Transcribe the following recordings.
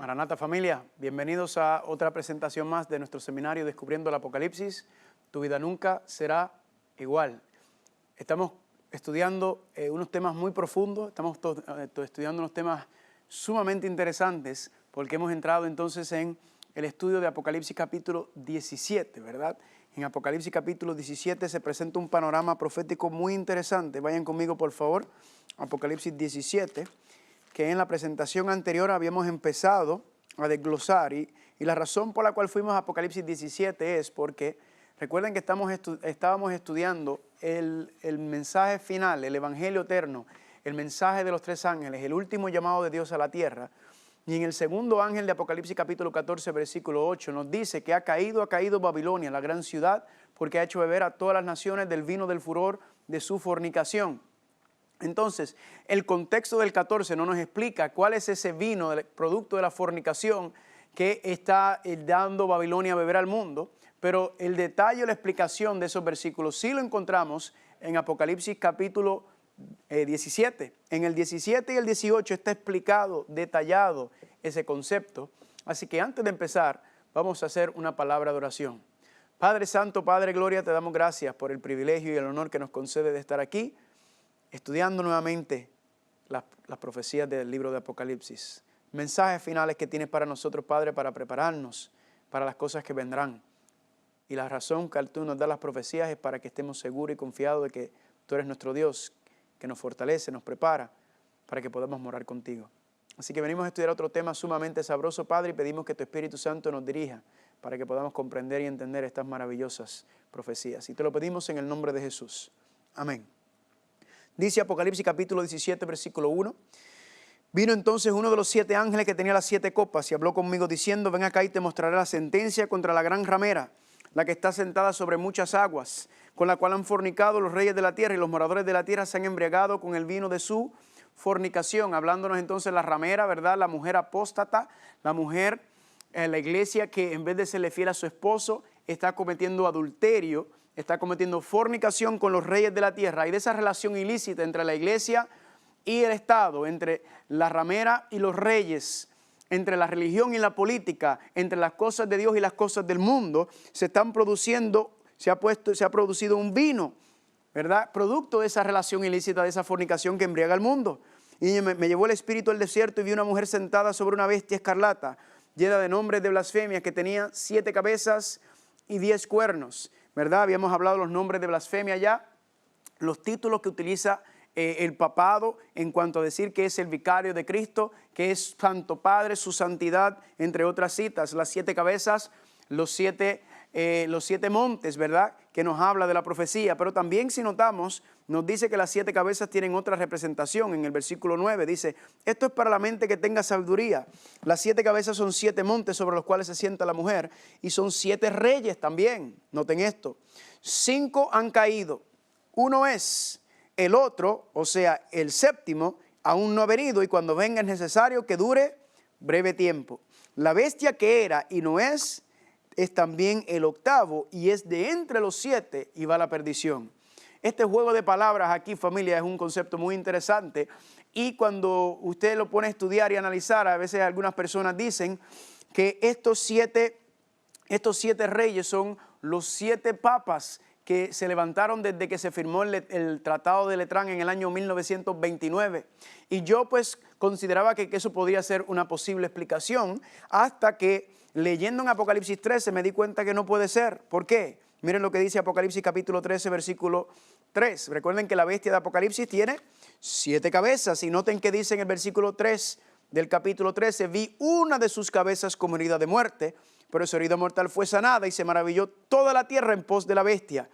Maranata familia, bienvenidos a otra presentación más de nuestro seminario Descubriendo el Apocalipsis. Tu vida nunca será igual. Estamos estudiando unos temas muy profundos, estamos estudiando unos temas sumamente interesantes porque hemos entrado entonces en el estudio de Apocalipsis capítulo 17, ¿verdad? En Apocalipsis capítulo 17 se presenta un panorama profético muy interesante. Vayan conmigo por favor, Apocalipsis 17. Que en la presentación anterior habíamos empezado a desglosar y la razón por la cual fuimos a Apocalipsis 17 es porque recuerden que estábamos estudiando el mensaje final, el evangelio eterno, el mensaje de los tres ángeles, el último llamado de Dios a la tierra. Y en el segundo ángel de Apocalipsis capítulo 14 versículo 8 nos dice que ha caído Babilonia, la gran ciudad, porque ha hecho beber a todas las naciones del vino del furor de su fornicación. Entonces, el contexto del 14 no nos explica cuál es ese vino, el producto de la fornicación que está dando Babilonia a beber al mundo, pero el detalle o la explicación de esos versículos sí lo encontramos en Apocalipsis capítulo 17. En el 17 y el 18 está explicado, detallado ese concepto. Así que antes de empezar, vamos a hacer una palabra de oración. Padre Santo, Padre Gloria, te damos gracias por el privilegio y el honor que nos concede de estar aquí, estudiando nuevamente las profecías del libro de Apocalipsis. Mensajes finales que tienes para nosotros, Padre, para prepararnos para las cosas que vendrán. Y la razón que tú nos das las profecías es para que estemos seguros y confiados de que tú eres nuestro Dios, que nos fortalece, nos prepara para que podamos morar contigo. Así que venimos a estudiar otro tema sumamente sabroso, Padre, y pedimos que tu Espíritu Santo nos dirija para que podamos comprender y entender estas maravillosas profecías. Y te lo pedimos en el nombre de Jesús. Amén. Dice Apocalipsis capítulo 17, versículo 1. Vino entonces uno de los 7 ángeles que tenía las 7 copas y habló conmigo diciendo, ven acá y te mostraré la sentencia contra la gran ramera, la que está sentada sobre muchas aguas, con la cual han fornicado los reyes de la tierra y los moradores de la tierra se han embriagado con el vino de su fornicación. Hablándonos entonces la ramera, ¿verdad? La mujer apóstata, la mujer en la iglesia que en vez de serle fiel a su esposo, está cometiendo adulterio, está cometiendo fornicación con los reyes de la tierra. Y de esa relación ilícita entre la iglesia y el Estado, entre la ramera y los reyes, entre la religión y la política, entre las cosas de Dios y las cosas del mundo, se ha producido un vino, ¿verdad? Producto de esa relación ilícita, de esa fornicación que embriaga al mundo. Y me llevó el espíritu al desierto y vi una mujer sentada sobre una bestia escarlata, llena de nombres de blasfemia, que tenía 7 cabezas y 10 cuernos. ¿Verdad? Habíamos hablado de los nombres de blasfemia ya, los títulos que utiliza el papado en cuanto a decir que es el vicario de Cristo, que es Santo Padre, su santidad, entre otras citas, las 7 cabezas, los siete montes, ¿verdad? Que nos habla de la profecía, pero también si notamos, nos dice que las 7 cabezas tienen otra representación. En el versículo 9 dice, esto es para la mente que tenga sabiduría. Las 7 cabezas son 7 montes sobre los cuales se sienta la mujer y son 7 reyes también. Noten esto, 5 han caído, uno es, el otro, o sea, el séptimo, aún no ha venido y cuando venga es necesario que dure breve tiempo. La bestia que era y no es también el octavo y es de entre los 7 y va a la perdición. Este juego de palabras aquí, familia, es un concepto muy interesante y cuando usted lo pone a estudiar y analizar, a veces algunas personas dicen que estos siete reyes son los 7 papas que se levantaron desde que se firmó el Tratado de Letrán en el año 1929. Y yo pues consideraba que eso podría ser una posible explicación hasta que leyendo en Apocalipsis 13 me di cuenta que no puede ser. ¿Por qué? Miren lo que dice Apocalipsis capítulo 13 versículo 3. Recuerden que la bestia de Apocalipsis tiene 7 cabezas y noten que dice en el versículo 3 del capítulo 13, vi una de sus cabezas como herida de muerte, pero su herida mortal fue sanada y se maravilló toda la tierra en pos de la bestia.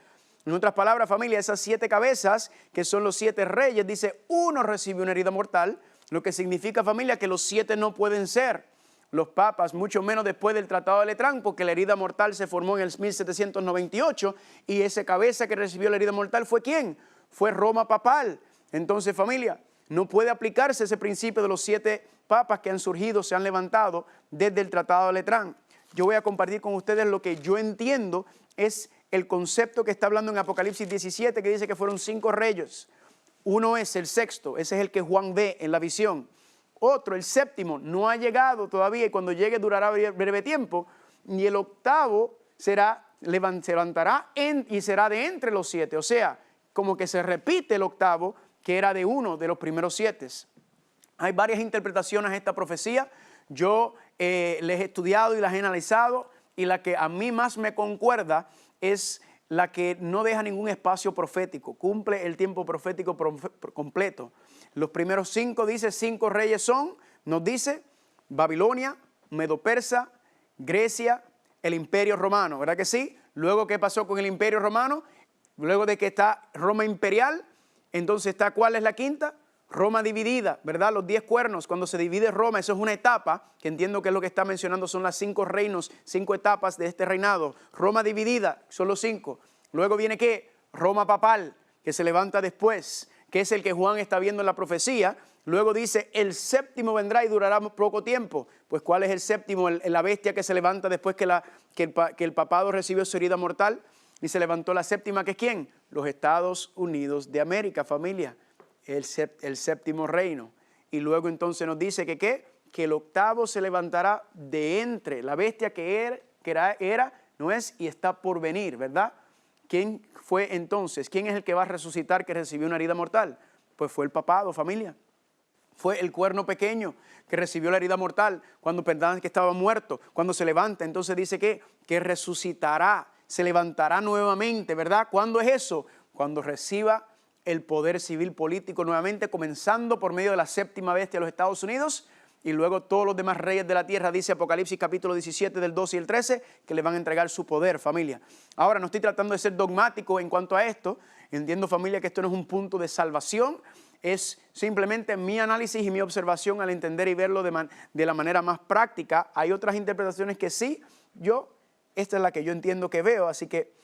En otras palabras, familia, esas 7 cabezas, que son los 7 reyes, dice, uno recibió una herida mortal, lo que significa, familia, que los 7 no pueden ser los papas, mucho menos después del Tratado de Letrán, porque la herida mortal se formó en el 1798 y esa cabeza que recibió la herida mortal fue ¿quién? Fue Roma papal. Entonces, familia, no puede aplicarse ese principio de los 7 papas que han surgido, se han levantado desde el Tratado de Letrán. Yo voy a compartir con ustedes lo que yo entiendo es el concepto que está hablando en Apocalipsis 17, que dice que fueron 5 reyes. Uno es el sexto, ese es el que Juan ve en la visión. otro, el séptimo, no ha llegado todavía y cuando llegue durará breve tiempo. Y el octavo se levantará y será de entre los 7. O sea, como que se repite el octavo, que era de uno de los primeros 7. Hay varias interpretaciones a esta profecía. Yo les he estudiado y las he analizado, y la que a mí más me concuerda es la que no deja ningún espacio profético, cumple el tiempo profético completo. Los primeros 5 dice, 5 reyes son, nos dice, Babilonia, Medo-Persa, Grecia, el Imperio Romano, ¿verdad que sí? Luego, ¿qué pasó con el Imperio Romano? Luego de que está Roma imperial, entonces está, ¿cuál es la quinta? Roma dividida, ¿verdad? Los 10 cuernos, cuando se divide Roma, eso es una etapa, que entiendo que es lo que está mencionando, son las 5 reinos, 5 etapas de este reinado. Roma dividida, son los 5. Luego viene, ¿qué? Roma papal, que se levanta después, que es el que Juan está viendo en la profecía. Luego dice, el séptimo vendrá y durará poco tiempo. Pues, ¿cuál es el séptimo? La bestia que se levanta después que el papado recibió su herida mortal y se levantó la séptima, ¿que es quién? Los Estados Unidos de América, familia. El séptimo reino. Y luego entonces nos dice que ¿qué? Que el octavo se levantará de entre la bestia que era, no es y está por venir, ¿verdad? ¿Quién fue entonces? ¿Quién es el que va a resucitar que recibió una herida mortal? Pues fue el papado, familia. Fue el cuerno pequeño que recibió la herida mortal cuando pensaban que estaba muerto. Cuando se levanta, entonces dice que resucitará, se levantará nuevamente, ¿verdad? ¿Cuándo es eso? Cuando reciba el poder civil político nuevamente, comenzando por medio de la séptima bestia de los Estados Unidos, y luego todos los demás reyes de la tierra, dice Apocalipsis capítulo 17 del 12 y el 13, que le van a entregar su poder, familia. Ahora, no estoy tratando de ser dogmático en cuanto a esto, entiendo, familia, que esto no es un punto de salvación, es simplemente mi análisis y mi observación al entender y verlo de la manera más práctica. Hay otras interpretaciones que sí, esta es la que yo entiendo que veo, así que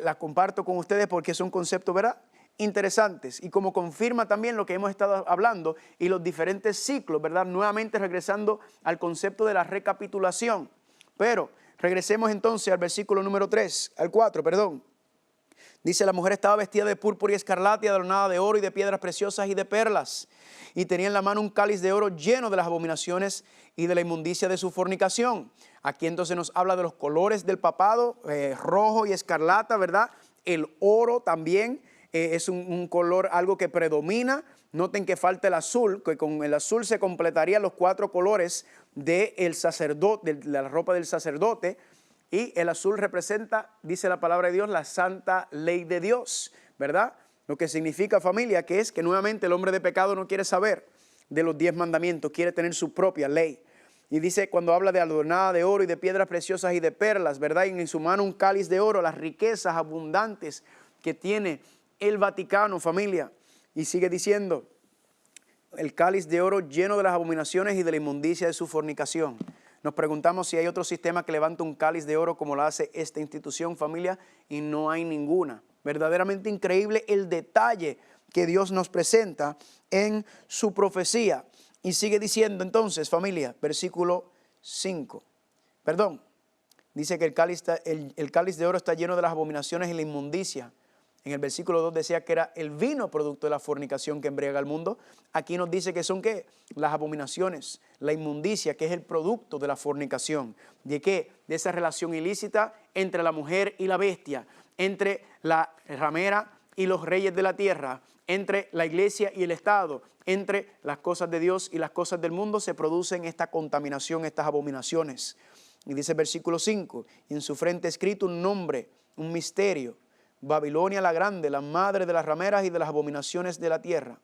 la comparto con ustedes porque son conceptos, ¿verdad?, interesantes, y como confirma también lo que hemos estado hablando y los diferentes ciclos, ¿verdad? Nuevamente regresando al concepto de la recapitulación. Pero regresemos entonces al versículo número 3, al 4, perdón. Dice, la mujer estaba vestida de púrpura y escarlata y adornada de oro y de piedras preciosas y de perlas, y tenía en la mano un cáliz de oro lleno de las abominaciones y de la inmundicia de su fornicación. Aquí entonces nos habla de los colores del papado, rojo y escarlata, ¿verdad? El oro también es un color, algo que predomina. Noten que falta el azul, que con el azul se completarían los 4 colores del sacerdote, de la ropa del sacerdote. Y el azul representa, dice la palabra de Dios, la santa ley de Dios, ¿verdad? Lo que significa, familia, que es que nuevamente el hombre de pecado no quiere saber de los 10 mandamientos, quiere tener su propia ley. Y dice, cuando habla de adornada de oro y de piedras preciosas y de perlas, ¿verdad? Y en su mano un cáliz de oro, las riquezas abundantes que tiene el Vaticano, familia. Y sigue diciendo, el cáliz de oro lleno de las abominaciones y de la inmundicia de su fornicación. Nos preguntamos si hay otro sistema que levanta un cáliz de oro como lo hace esta institución, familia, y no hay ninguna. Verdaderamente increíble el detalle que Dios nos presenta en su profecía. Y sigue diciendo entonces, familia, versículo 5. Perdón, dice que el cáliz de oro está lleno de las abominaciones y la inmundicia. En el versículo 2 decía que era el vino producto de la fornicación que embriaga al mundo. Aquí nos dice que son ¿qué? Las abominaciones, la inmundicia, que es el producto de la fornicación. ¿De qué? De esa relación ilícita entre la mujer y la bestia, entre la ramera y los reyes de la tierra, entre la iglesia y el Estado, entre las cosas de Dios y las cosas del mundo, se producen esta contaminación, estas abominaciones. Y dice el versículo 5, y en su frente escrito un nombre, un misterio, Babilonia la grande, la madre de las rameras y de las abominaciones de la tierra.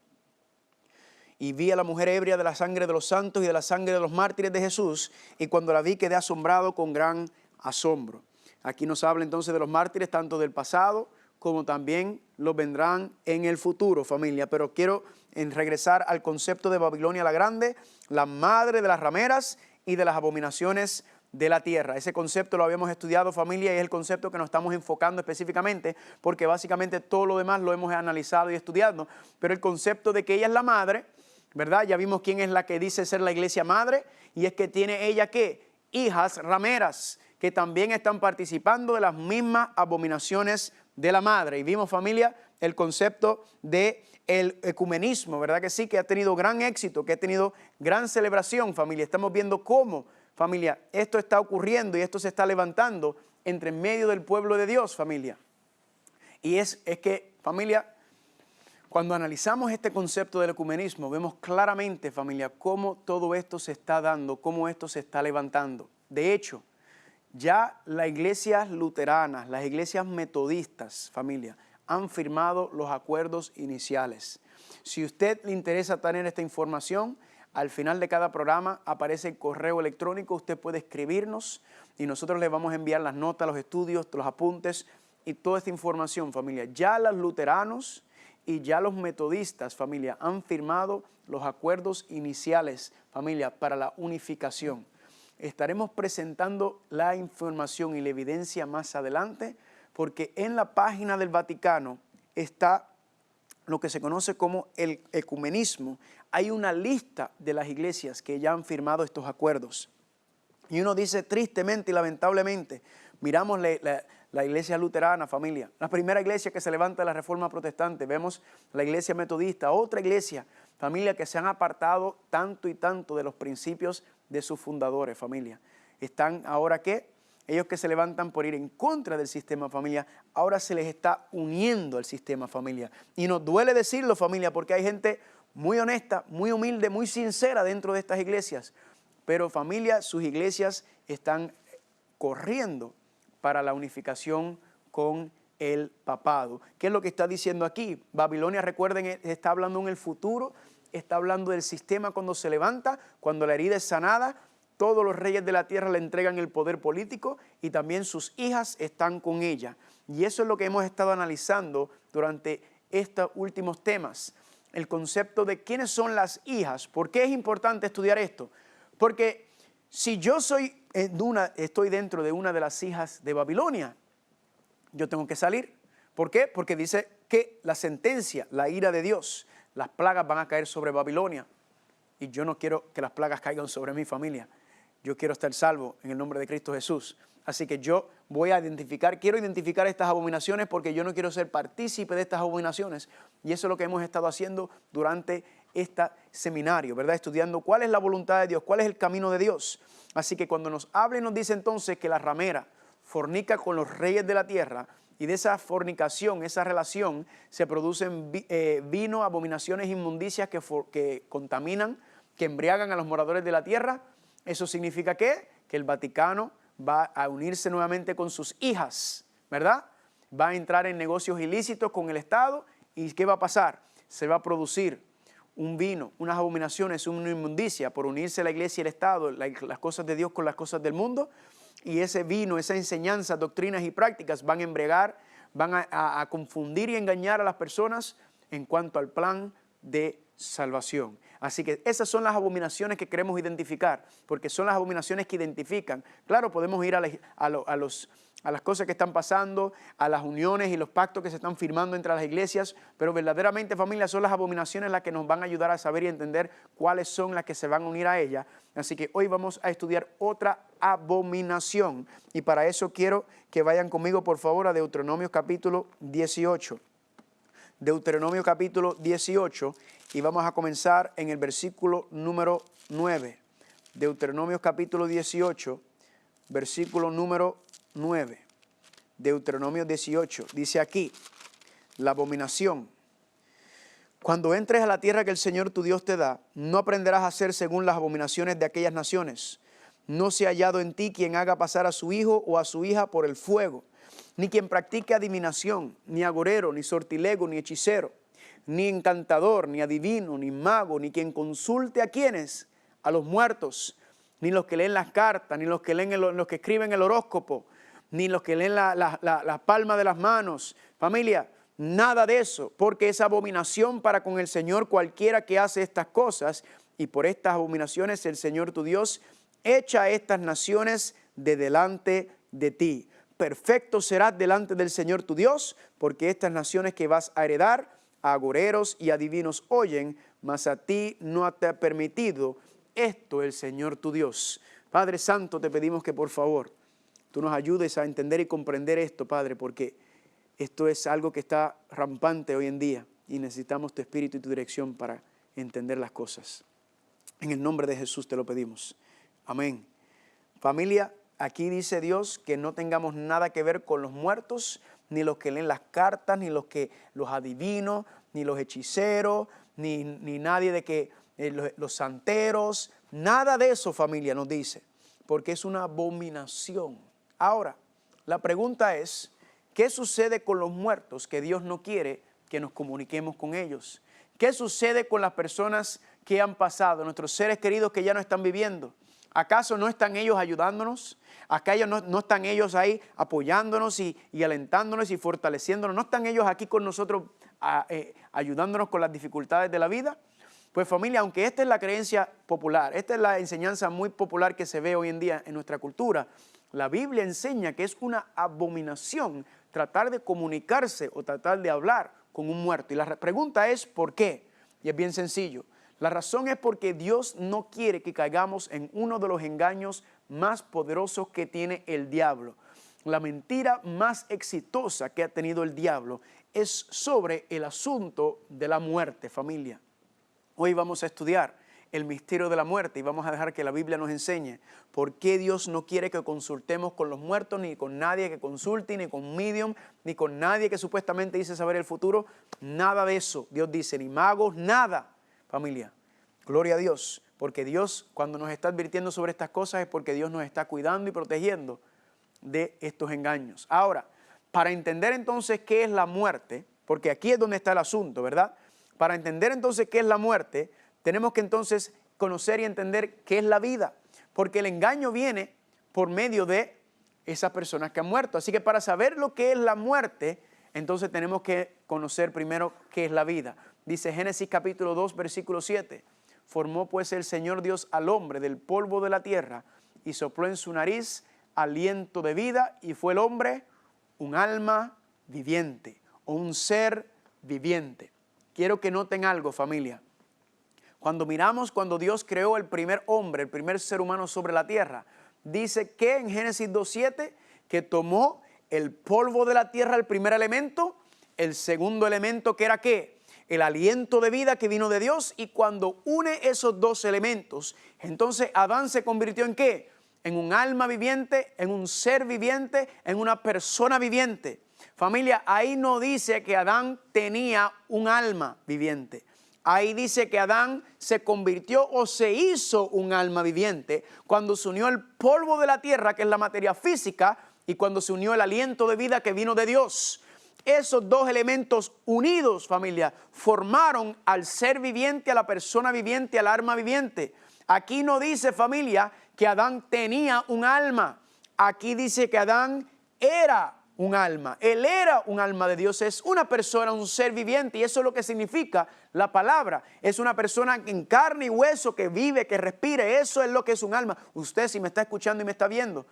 Y vi a la mujer ebria de la sangre de los santos y de la sangre de los mártires de Jesús, y cuando la vi quedé asombrado con gran asombro. Aquí nos habla entonces de los mártires, tanto del pasado como también los vendrán en el futuro, familia. Pero quiero regresar al concepto de Babilonia la grande, la madre de las rameras y de las abominaciones de la tierra. Ese concepto lo habíamos estudiado, familia, y es el concepto que nos estamos enfocando específicamente, porque básicamente todo lo demás lo hemos analizado y estudiado, pero el concepto de que ella es la madre, ¿verdad? Ya vimos quién es la que dice ser la iglesia madre, y es que tiene ella, ¿qué? Hijas rameras, que también están participando de las mismas abominaciones de la madre. Y vimos, familia, el concepto de el ecumenismo, ¿verdad que sí? Que ha tenido gran éxito, que ha tenido gran celebración, familia. Estamos viendo cómo, familia, esto está ocurriendo y esto se está levantando entre medio del pueblo de Dios, familia. Y es que, familia, cuando analizamos este concepto del ecumenismo, vemos claramente, familia, cómo todo esto se está dando, cómo esto se está levantando. De hecho, ya las iglesias luteranas, las iglesias metodistas, familia, han firmado los acuerdos iniciales. Si a usted le interesa tener esta información, al final de cada programa aparece el correo electrónico, usted puede escribirnos y nosotros le vamos a enviar las notas, los estudios, los apuntes y toda esta información, familia. Ya los luteranos y ya los metodistas, familia, han firmado los acuerdos iniciales, familia, para la unificación. Estaremos presentando la información y la evidencia más adelante, porque en la página del Vaticano está lo que se conoce como el ecumenismo. Hay una lista de las iglesias que ya han firmado estos acuerdos. Y uno dice tristemente y lamentablemente, miramos la iglesia luterana, familia, la primera iglesia que se levanta de la Reforma Protestante, vemos la iglesia metodista, otra iglesia, familia, que se han apartado tanto y tanto de los principios de sus fundadores, familia. Están ahora que ellos que se levantan por ir en contra del sistema, familia, ahora se les está uniendo al sistema, familia. Y nos duele decirlo, familia, porque hay gente muy honesta, muy humilde, muy sincera dentro de estas iglesias. Pero, familia, sus iglesias están corriendo para la unificación con el papado. ¿Qué es lo que está diciendo aquí? Babilonia, recuerden, está hablando en el futuro, está hablando del sistema cuando se levanta, cuando la herida es sanada. Todos los reyes de la tierra le entregan el poder político y también sus hijas están con ella. Y eso es lo que hemos estado analizando durante estos últimos temas. El concepto de quiénes son las hijas. ¿Por qué es importante estudiar esto? Porque si yo estoy dentro de una de las hijas de Babilonia, yo tengo que salir. ¿Por qué? Porque dice que la sentencia, la ira de Dios, las plagas van a caer sobre Babilonia. Y yo no quiero que las plagas caigan sobre mi familia. Yo quiero estar salvo en el nombre de Cristo Jesús. Así que yo quiero identificar estas abominaciones porque yo no quiero ser partícipe de estas abominaciones. Y eso es lo que hemos estado haciendo durante este seminario, ¿verdad? Estudiando cuál es la voluntad de Dios, cuál es el camino de Dios. Así que cuando nos habla y nos dice entonces que la ramera fornica con los reyes de la tierra, y de esa fornicación, esa relación, se producen vino, abominaciones, inmundicias que contaminan, que embriagan a los moradores de la tierra. ¿Eso significa qué? Que el Vaticano va a unirse nuevamente con sus hijas, ¿verdad? Va a entrar en negocios ilícitos con el Estado. ¿Y qué va a pasar? Se va a producir un vino, unas abominaciones, una inmundicia por unirse la iglesia y el Estado, las cosas de Dios con las cosas del mundo. Y ese vino, esa enseñanza, doctrinas y prácticas van a embriagar, van a confundir y engañar a las personas en cuanto al plan de salvación. Así que esas son las abominaciones que queremos identificar, porque son las abominaciones que identifican. Claro, podemos ir a las cosas que están pasando, a las uniones y los pactos que se están firmando entre las iglesias, pero verdaderamente, familia, son las abominaciones las que nos van a ayudar a saber y entender cuáles son las que se van a unir a ellas. Así que hoy vamos a estudiar otra abominación, y para eso quiero que vayan conmigo, por favor, a Deuteronomio capítulo 18. Deuteronomio capítulo 18, y vamos a comenzar en el versículo número 9. Deuteronomio capítulo 18, versículo número 9. Deuteronomio 18, dice aquí, la abominación. Cuando entres a la tierra que el Señor tu Dios te da, no aprenderás a hacer según las abominaciones de aquellas naciones. No se ha hallado en ti quien haga pasar a su hijo o a su hija por el fuego, ni quien practique adivinación, ni agorero, ni sortilego, ni hechicero, ni encantador, ni adivino, ni mago, ni quien consulte a quienes, a los muertos, ni los que leen las cartas, ni los que los que escriben el horóscopo, ni los que leen la palma de las manos. Familia, nada de eso, porque es abominación para con el Señor cualquiera que hace estas cosas, y por estas abominaciones el Señor tu Dios echa a estas naciones de delante de ti. Perfecto serás delante del Señor tu Dios, porque estas naciones que vas a heredar, a agoreros y adivinos oyen, mas a ti no te ha permitido esto el Señor tu Dios. Padre Santo, te pedimos que por favor tú nos ayudes a entender y comprender esto, Padre, porque Esto es algo que está rampante hoy en día y necesitamos tu espíritu y tu dirección para entender las cosas. En el nombre de Jesús te lo pedimos. Amén. Familia, aquí dice Dios que no tengamos nada que ver con los muertos, ni los que leen las cartas, ni los adivinos, ni los hechiceros, ni nadie de que los santeros, nada de eso, familia, nos dice, porque es una abominación. Ahora, la pregunta es, ¿qué sucede con los muertos que Dios no quiere que nos comuniquemos con ellos? ¿Qué sucede con las personas que han pasado, nuestros seres queridos que ya no están viviendo? ¿Acaso no están ellos ayudándonos? ¿Acaso no están ellos ahí apoyándonos y alentándonos y fortaleciéndonos? ¿No están ellos aquí con nosotros ayudándonos con las dificultades de la vida? Pues familia, aunque esta es la creencia popular, esta es la enseñanza muy popular que se ve hoy en día en nuestra cultura, la Biblia enseña que es una abominación tratar de comunicarse o tratar de hablar con un muerto. Y la pregunta es ¿por qué? Y es bien sencillo. La razón es porque Dios no quiere que caigamos en uno de los engaños más poderosos que tiene el diablo. La mentira más exitosa que ha tenido el diablo es sobre el asunto de la muerte, familia. Hoy vamos a estudiar el misterio de la muerte y vamos a dejar que la Biblia nos enseñe por qué Dios no quiere que consultemos con los muertos, ni con nadie que consulte, ni con medium, ni con nadie que supuestamente dice saber el futuro. Nada de eso. Dios dice, ni magos, nada. Familia, gloria a Dios, porque Dios cuando nos está advirtiendo sobre estas cosas es porque Dios nos está cuidando y protegiendo de estos engaños. Ahora, para entender entonces qué es la muerte, porque aquí es donde está el asunto, ¿verdad? Para entender entonces qué es la muerte, tenemos que entonces conocer y entender qué es la vida, porque el engaño viene por medio de esas personas que han muerto. Así que para saber lo que es la muerte, entonces tenemos que conocer primero qué es la vida. Dice Génesis capítulo 2, versículo 7. Formó pues el Señor Dios al hombre del polvo de la tierra y sopló en su nariz aliento de vida y fue el hombre un alma viviente o un ser viviente. Quiero que noten algo, familia. Cuando Dios creó el primer hombre, el primer ser humano sobre la tierra, dice que en Génesis 2:7 que tomó el polvo de la tierra, el primer elemento, el segundo elemento que era ¿qué? El aliento de vida que vino de Dios, y cuando une esos dos elementos, entonces Adán se convirtió ¿en qué? En un alma viviente, en un ser viviente, en una persona viviente. Familia, ahí no dice que Adán tenía un alma viviente. Ahí dice que Adán se convirtió o se hizo un alma viviente cuando se unió el polvo de la tierra, que es la materia física, y cuando se unió el aliento de vida que vino de Dios. Esos dos elementos unidos, familia, formaron al ser viviente, a la persona viviente, al alma viviente. Aquí no dice, familia, que Adán tenía un alma. Aquí dice que Adán era un alma. Él era un alma de Dios, es una persona, un ser viviente, y eso es lo que significa la palabra. Es una persona en carne y hueso que vive, que respire. Eso es lo que es un alma. Usted, si me está escuchando y me está viendo,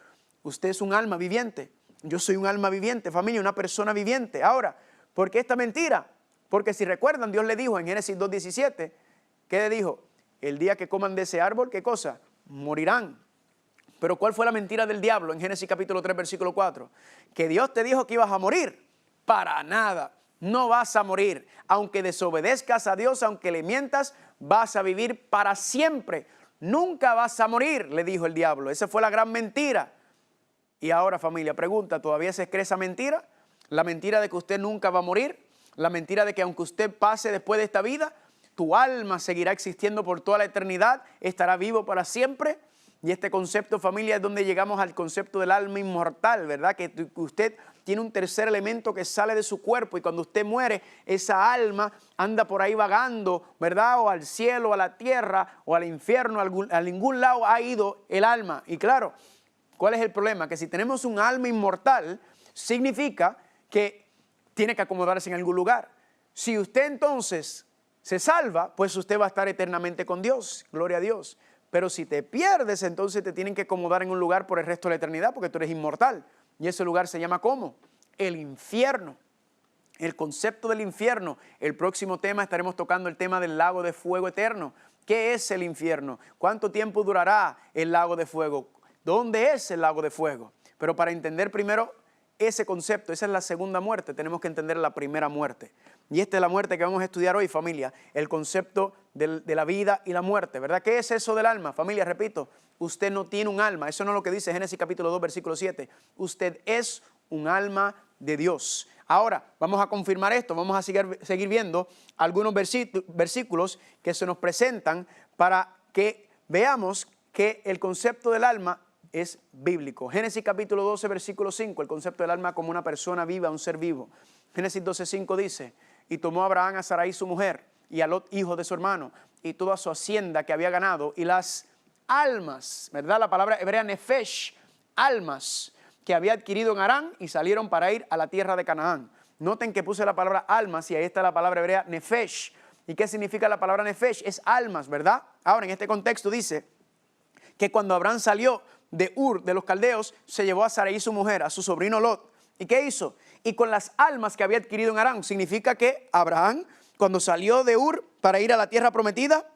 usted es un alma viviente. Yo soy un alma viviente, familia, una persona viviente. Ahora, ¿por qué esta mentira? Porque si recuerdan, Dios le dijo en Génesis 2:17, ¿qué le dijo? El día que coman de ese árbol, ¿qué cosa? Morirán. Pero ¿cuál fue la mentira del diablo en Génesis capítulo 3, versículo 4? Que Dios te dijo que ibas a morir. Para nada, no vas a morir. Aunque desobedezcas a Dios, aunque le mientas, vas a vivir para siempre. Nunca vas a morir, le dijo el diablo. Esa fue la gran mentira. Y ahora, familia, pregunta, ¿todavía se cree esa mentira? La mentira de que usted nunca va a morir. La mentira de que aunque usted pase después de esta vida, tu alma seguirá existiendo por toda la eternidad, estará vivo para siempre. Y este concepto, familia, es donde llegamos al concepto del alma inmortal, ¿verdad? Que usted tiene un tercer elemento que sale de su cuerpo y cuando usted muere, esa alma anda por ahí vagando, ¿verdad? O al cielo, a la tierra, o al infierno, a ningún lado ha ido el alma. Y claro, ¿cuál es el problema? Que si tenemos un alma inmortal, significa que tiene que acomodarse en algún lugar. Si usted entonces se salva, pues usted va a estar eternamente con Dios, gloria a Dios. Pero si te pierdes, entonces te tienen que acomodar en un lugar por el resto de la eternidad porque tú eres inmortal. Y ese lugar se llama ¿cómo? El infierno. El concepto del infierno. El próximo tema estaremos tocando el tema del lago de fuego eterno. ¿Qué es el infierno? ¿Cuánto tiempo durará el lago de fuego? ¿Dónde es el lago de fuego? Pero para entender primero ese concepto. Esa es la segunda muerte. Tenemos que entender la primera muerte. Y esta es la muerte que vamos a estudiar hoy, familia. El concepto de la vida y la muerte, ¿verdad? ¿Qué es eso del alma? Familia, repito, usted no tiene un alma. Eso no es lo que dice Génesis capítulo 2, versículo 7. Usted es un alma de Dios. Ahora, vamos a confirmar esto. Vamos a seguir viendo algunos versículos que se nos presentan para que veamos que el concepto del alma es bíblico. Génesis capítulo 12, versículo 5, el concepto del alma como una persona viva, un ser vivo. Génesis 12, 5 dice, y tomó Abraham a Sarai su mujer, y a Lot hijo de su hermano, y toda su hacienda que había ganado, y las almas, ¿verdad? La palabra hebrea nefesh, almas, que había adquirido en Harán, y salieron para ir a la tierra de Canaán. Noten que puse la palabra almas, y ahí está la palabra hebrea nefesh. ¿Y qué significa la palabra nefesh? Es almas, ¿verdad? Ahora, en este contexto dice que cuando Abraham salió de Ur, de los caldeos, se llevó a Sarai su mujer, a su sobrino Lot. ¿Y qué hizo? Y con las almas que había adquirido en Harán, significa que Abraham, cuando salió de Ur para ir a la tierra prometida,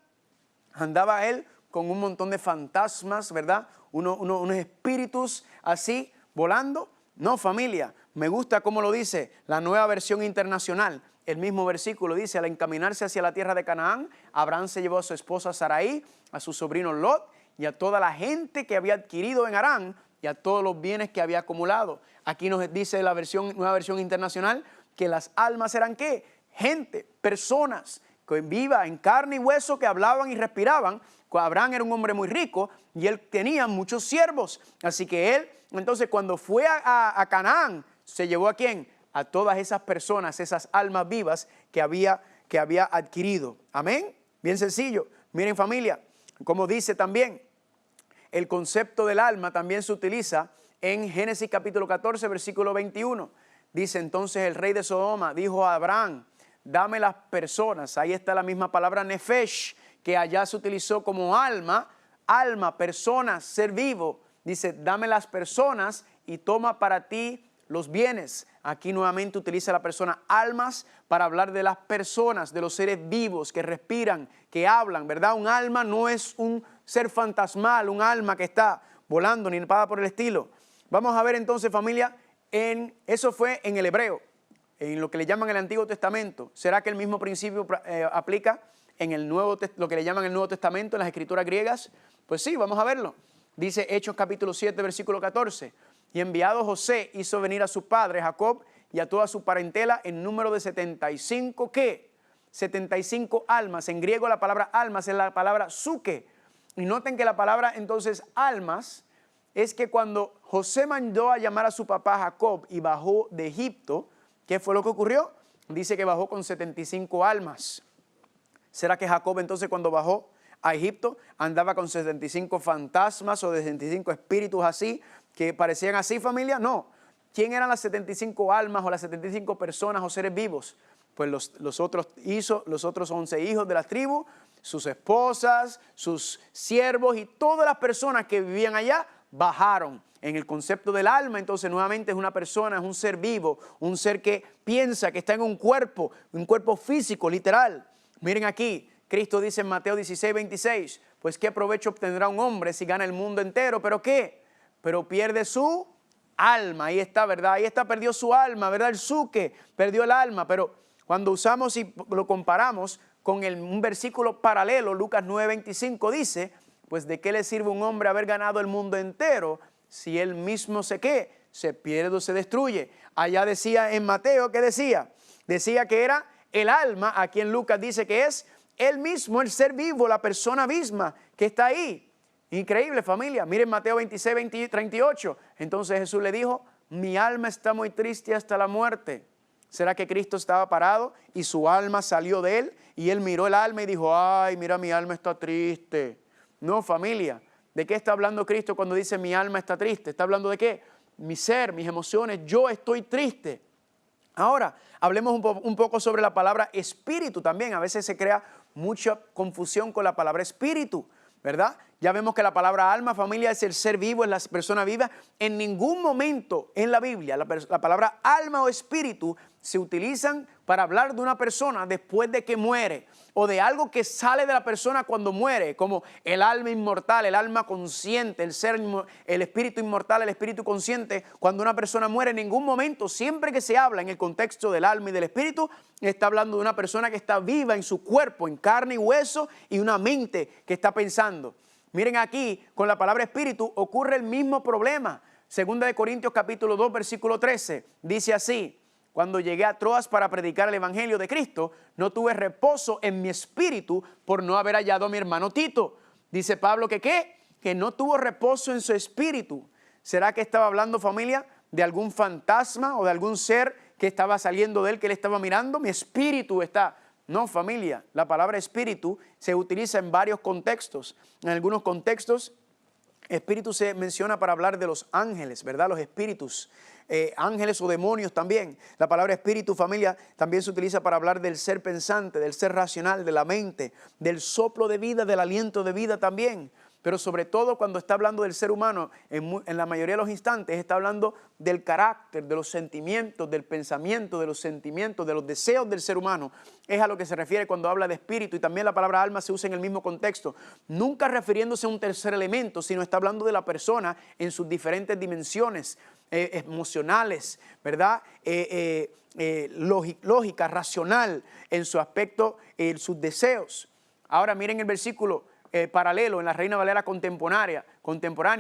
andaba él con un montón de fantasmas, ¿verdad? Unos espíritus así volando. No, familia, me gusta cómo lo dice la Nueva Versión Internacional. El mismo versículo dice, al encaminarse hacia la tierra de Canaán, Abraham se llevó a su esposa Sarai, a su sobrino Lot, y a toda la gente que había adquirido en Harán y a todos los bienes que había acumulado. Aquí nos dice la Nueva Versión Internacional que las almas eran ¿qué? Gente, personas que viva en carne y hueso, que hablaban y respiraban. Abraham era un hombre muy rico y él tenía muchos siervos. Así que él, entonces cuando fue a Canaán, se llevó ¿a quién? A todas esas personas, esas almas vivas que había adquirido. Amén. Bien sencillo. Miren, familia, como dice también, el concepto del alma también se utiliza en Génesis capítulo 14, versículo 21. Dice entonces el rey de Sodoma, dijo a Abraham, dame las personas. Ahí está la misma palabra nefesh, que allá se utilizó como alma, personas, ser vivo. Dice, dame las personas y toma para ti los bienes. Aquí nuevamente utiliza la persona almas para hablar de las personas, de los seres vivos que respiran, que hablan, ¿verdad? Un alma no es un ser fantasmal, un alma que está volando ni nada por el estilo. Vamos a ver entonces, familia, eso fue en el hebreo, en lo que le llaman el Antiguo Testamento. ¿Será que el mismo principio aplica en lo que le llaman el Nuevo Testamento, en las escrituras griegas? Pues sí, vamos a verlo. Dice Hechos capítulo 7, versículo 14. Y enviado José hizo venir a su padre Jacob y a toda su parentela en número de 75, ¿qué? 75 almas. En griego la palabra almas es la palabra suke. Y noten que la palabra entonces almas es que cuando José mandó a llamar a su papá Jacob y bajó de Egipto, ¿qué fue lo que ocurrió? Dice que bajó con 75 almas. ¿Será que Jacob entonces cuando bajó a Egipto andaba con 75 fantasmas o de 75 espíritus así, que parecían así, familia? No. ¿Quién eran las 75 almas o las 75 personas o seres vivos? Pues los otros 11 hijos de la tribu, sus esposas, sus siervos y todas las personas que vivían allá bajaron. En el concepto del alma, entonces nuevamente es una persona, es un ser vivo, un ser que piensa, que está en un cuerpo físico, literal. Miren aquí, Cristo dice en Mateo 16, 26, pues qué provecho obtendrá un hombre si gana el mundo entero, pero ¿qué? Pero pierde su alma. Ahí está, ¿verdad? Ahí está, perdió su alma, ¿verdad? El suque, perdió el alma. Pero cuando usamos y lo comparamos con un versículo paralelo, Lucas 9, 25 dice, pues ¿de qué le sirve a un hombre haber ganado el mundo entero si él mismo se pierde o se destruye? Allá decía en Mateo, ¿qué decía? Decía que era el alma. Aquí en Lucas dice que es él mismo, el ser vivo, la persona misma que está ahí. Increíble, familia. Miren Mateo 26, 38. Entonces Jesús le dijo, mi alma está muy triste hasta la muerte. ¿Será que Cristo estaba parado y su alma salió de él? Y él miró el alma y dijo, ay, mira, mi alma está triste. No, familia. ¿De qué está hablando Cristo cuando dice mi alma está triste? ¿Está hablando de qué? Mi ser, mis emociones, yo estoy triste. Ahora, hablemos un poco sobre la palabra espíritu también. A veces se crea mucha confusión con la palabra espíritu, ¿verdad? Ya vemos que la palabra alma, familia, es el ser vivo, es la persona viva. En ningún momento en la Biblia la palabra alma o espíritu se utilizan para hablar de una persona después de que muere, o de algo que sale de la persona cuando muere, como el alma inmortal, el alma consciente, el espíritu inmortal, el espíritu consciente. Cuando una persona muere, en ningún momento, siempre que se habla en el contexto del alma y del espíritu, está hablando de una persona que está viva en su cuerpo, en carne y hueso, y una mente que está pensando. Miren aquí, con la palabra espíritu ocurre el mismo problema. Segunda de Corintios capítulo 2, versículo 13, dice así: cuando llegué a Troas para predicar el evangelio de Cristo, no tuve reposo en mi espíritu por no haber hallado a mi hermano Tito. Dice Pablo que ¿qué? Que no tuvo reposo en su espíritu. ¿Será que estaba hablando, familia, de algún fantasma o de algún ser que estaba saliendo de él, que él estaba mirando? Mi espíritu está... No, familia, la palabra espíritu se utiliza en varios contextos. En algunos contextos, espíritu se menciona para hablar de los ángeles, ¿verdad? Los espíritus, ángeles o demonios también. La palabra espíritu, familia, también se utiliza para hablar del ser pensante, del ser racional, de la mente, del soplo de vida, del aliento de vida también. Pero sobre todo cuando está hablando del ser humano, en la mayoría de los instantes está hablando del carácter, de los sentimientos, del pensamiento, de los sentimientos, de los deseos del ser humano. Es a lo que se refiere cuando habla de espíritu, y también la palabra alma se usa en el mismo contexto. Nunca refiriéndose a un tercer elemento, sino está hablando de la persona en sus diferentes dimensiones emocionales, ¿verdad? Lógica, racional, en su aspecto, sus deseos. Ahora miren el versículo paralelo en la Reina Valera contemporánea,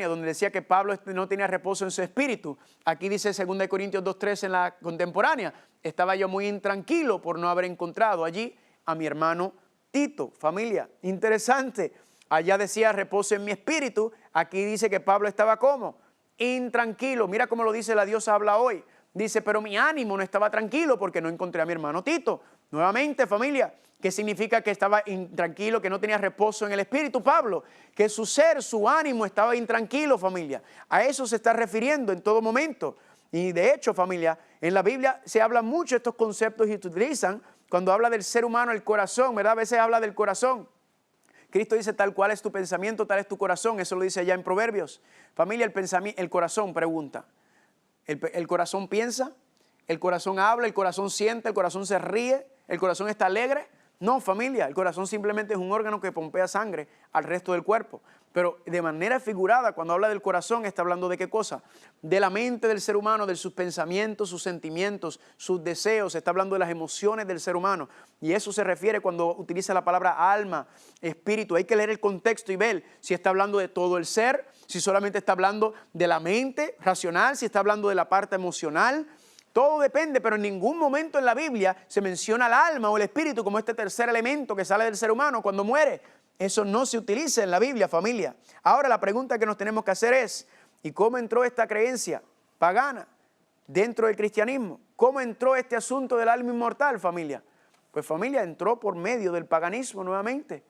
donde decía que Pablo no tenía reposo en su espíritu. Aquí dice 2 Corintios 2:13 en la contemporánea: estaba yo muy intranquilo por no haber encontrado allí a mi hermano Tito. Familia, interesante. Allá decía reposo en mi espíritu, aquí dice que Pablo estaba ¿cómo? Intranquilo. Mira cómo lo dice la Diosa Habla Hoy. Dice, pero mi ánimo no estaba tranquilo porque no encontré a mi hermano Tito. Nuevamente, familia, ¿qué significa que estaba intranquilo, que no tenía reposo en el espíritu? Pablo, que su ser, su ánimo estaba intranquilo, familia. A eso se está refiriendo en todo momento. Y de hecho, familia, en la Biblia se habla mucho de estos conceptos y se utilizan cuando habla del ser humano, el corazón, ¿verdad? A veces habla del corazón. Cristo dice, tal cual es tu pensamiento, tal es tu corazón. Eso lo dice allá en Proverbios. Familia, el corazón pregunta. El corazón piensa, el corazón habla, el corazón siente, el corazón se ríe, el corazón está alegre. No, familia, el corazón simplemente es un órgano que pompea sangre al resto del cuerpo. Pero de manera figurada, cuando habla del corazón, está hablando de qué cosa? De la mente del ser humano, de sus pensamientos, sus sentimientos, sus deseos. Está hablando de las emociones del ser humano. Y eso se refiere cuando utiliza la palabra alma, espíritu. Hay que leer el contexto y ver si está hablando de todo el ser, si solamente está hablando de la mente racional, si está hablando de la parte emocional. Todo depende, pero en ningún momento en la Biblia se menciona el alma o el espíritu como este tercer elemento que sale del ser humano cuando muere. Eso no se utiliza en la Biblia, familia. Ahora la pregunta que nos tenemos que hacer es, ¿y cómo entró esta creencia pagana dentro del cristianismo? ¿Cómo entró este asunto del alma inmortal, familia? Pues familia, entró por medio del paganismo nuevamente.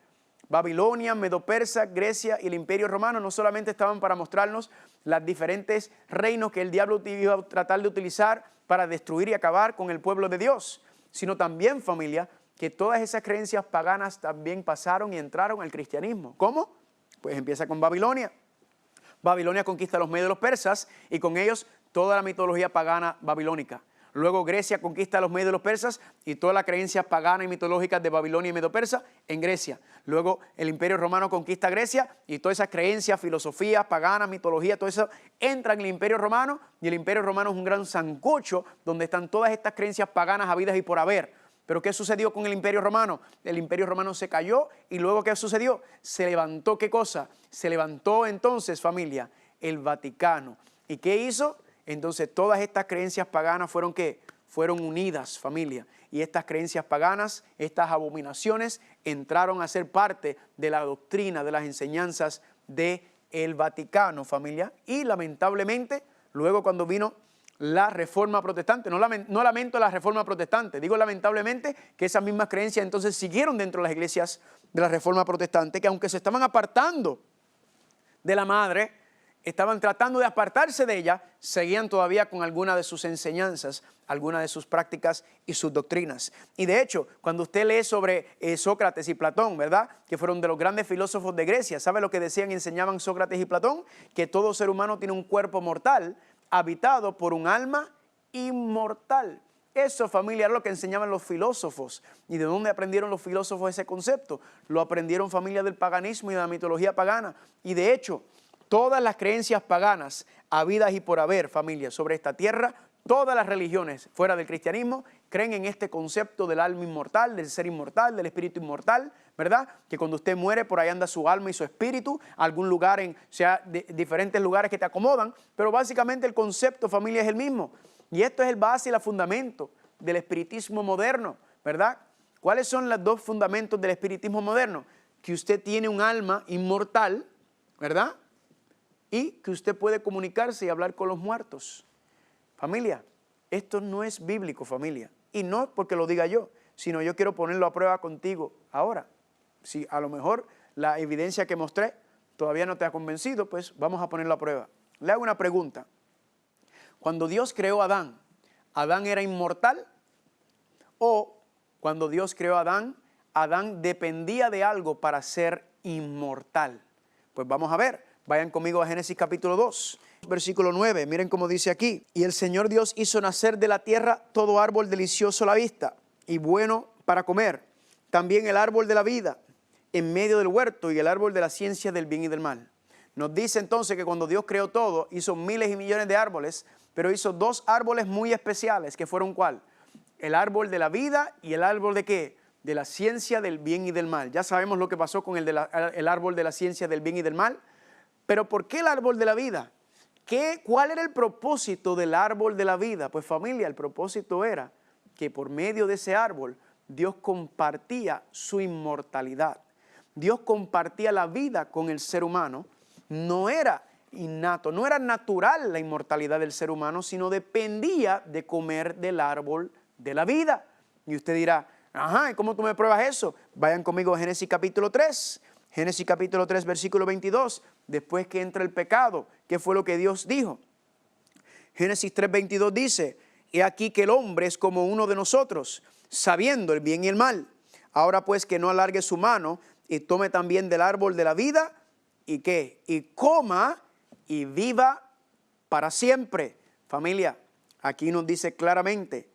Babilonia, Medo-Persa, Grecia y el Imperio Romano no solamente estaban para mostrarnos los diferentes reinos que el diablo iba a tratar de utilizar para destruir y acabar con el pueblo de Dios, sino también, familia, que todas esas creencias paganas también pasaron y entraron al cristianismo. ¿Cómo? Pues empieza con Babilonia. Babilonia conquista a los medios de los persas y con ellos toda la mitología pagana babilónica. Luego Grecia conquista a los medios de los persas y todas las creencias paganas y mitológicas de Babilonia y Medo-Persa en Grecia. Luego el Imperio Romano conquista Grecia y todas esas creencias, filosofías paganas, mitología, todo eso entra en el Imperio Romano, y el Imperio Romano es un gran sancocho donde están todas estas creencias paganas habidas y por haber. Pero ¿qué sucedió con el Imperio Romano? El Imperio Romano se cayó y luego ¿qué sucedió? Se levantó, ¿qué cosa? Se levantó entonces, familia, el Vaticano. ¿Y qué hizo? Entonces todas estas creencias paganas fueron ¿qué? Fueron unidas, familia. Y estas creencias paganas, estas abominaciones, entraron a ser parte de la doctrina, de las enseñanzas del Vaticano, familia. Y lamentablemente, luego cuando vino la Reforma Protestante, no lamento la Reforma Protestante, digo lamentablemente que esas mismas creencias entonces siguieron dentro de las iglesias de la Reforma Protestante, que aunque se estaban apartando de la madre, estaban tratando de apartarse de ella, seguían todavía con alguna de sus enseñanzas, algunas de sus prácticas y sus doctrinas. Y de hecho, cuando usted lee sobre Sócrates y Platón, ¿verdad? Que fueron de los grandes filósofos de Grecia, ¿sabe lo que decían y enseñaban Sócrates y Platón? Que todo ser humano tiene un cuerpo mortal habitado por un alma inmortal. Eso, familia, era lo que enseñaban los filósofos. ¿Y de dónde aprendieron los filósofos ese concepto? Lo aprendieron, familia, del paganismo y de la mitología pagana. Y de hecho, todas las creencias paganas, habidas y por haber, familia, sobre esta tierra, todas las religiones fuera del cristianismo creen en este concepto del alma inmortal, del ser inmortal, del espíritu inmortal, ¿verdad? Que cuando usted muere, por ahí anda su alma y su espíritu, a algún lugar, diferentes lugares que te acomodan, pero básicamente el concepto, familia, es el mismo. Y esto es el base y el fundamento del espiritismo moderno, ¿verdad? ¿Cuáles son los dos fundamentos del espiritismo moderno? Que usted tiene un alma inmortal, ¿verdad? Y que usted puede comunicarse y hablar con los muertos. Familia, esto no es bíblico, familia. Y no porque lo diga yo, sino yo quiero ponerlo a prueba contigo ahora. Si a lo mejor la evidencia que mostré todavía no te ha convencido, pues vamos a ponerlo a prueba. Le hago una pregunta. Cuando Dios creó a Adán, ¿Adán era inmortal? O cuando Dios creó a Adán, Adán dependía de algo para ser inmortal. Pues vamos a ver, vayan conmigo a Génesis capítulo 2, versículo 9, miren cómo dice aquí. Y el Señor Dios hizo nacer de la tierra todo árbol delicioso a la vista y bueno para comer, también el árbol de la vida en medio del huerto y el árbol de la ciencia del bien y del mal. Nos dice entonces que cuando Dios creó todo, hizo miles y millones de árboles, pero hizo dos árboles muy especiales, que fueron ¿cuál? El árbol de la vida y el árbol de ¿qué? De la ciencia del bien y del mal. Ya sabemos lo que pasó con el árbol de la ciencia del bien y del mal, pero ¿por qué el árbol de la vida? ¿Cuál era el propósito del árbol de la vida? Pues familia, el propósito era que por medio de ese árbol Dios compartía su inmortalidad. Dios compartía la vida con el ser humano. No era innato, no era natural la inmortalidad del ser humano, sino dependía de comer del árbol de la vida. Y usted dirá, ajá, ¿y cómo tú me pruebas eso? Vayan conmigo a Génesis capítulo 3. Génesis capítulo 3, versículo 22. Después que entra el pecado, ¿qué fue lo que Dios dijo? Génesis 3, 22 dice, he aquí que el hombre es como uno de nosotros, sabiendo el bien y el mal. Ahora pues que no alargue su mano y tome también del árbol de la vida y ¿qué? Y coma y viva para siempre. Familia, aquí nos dice claramente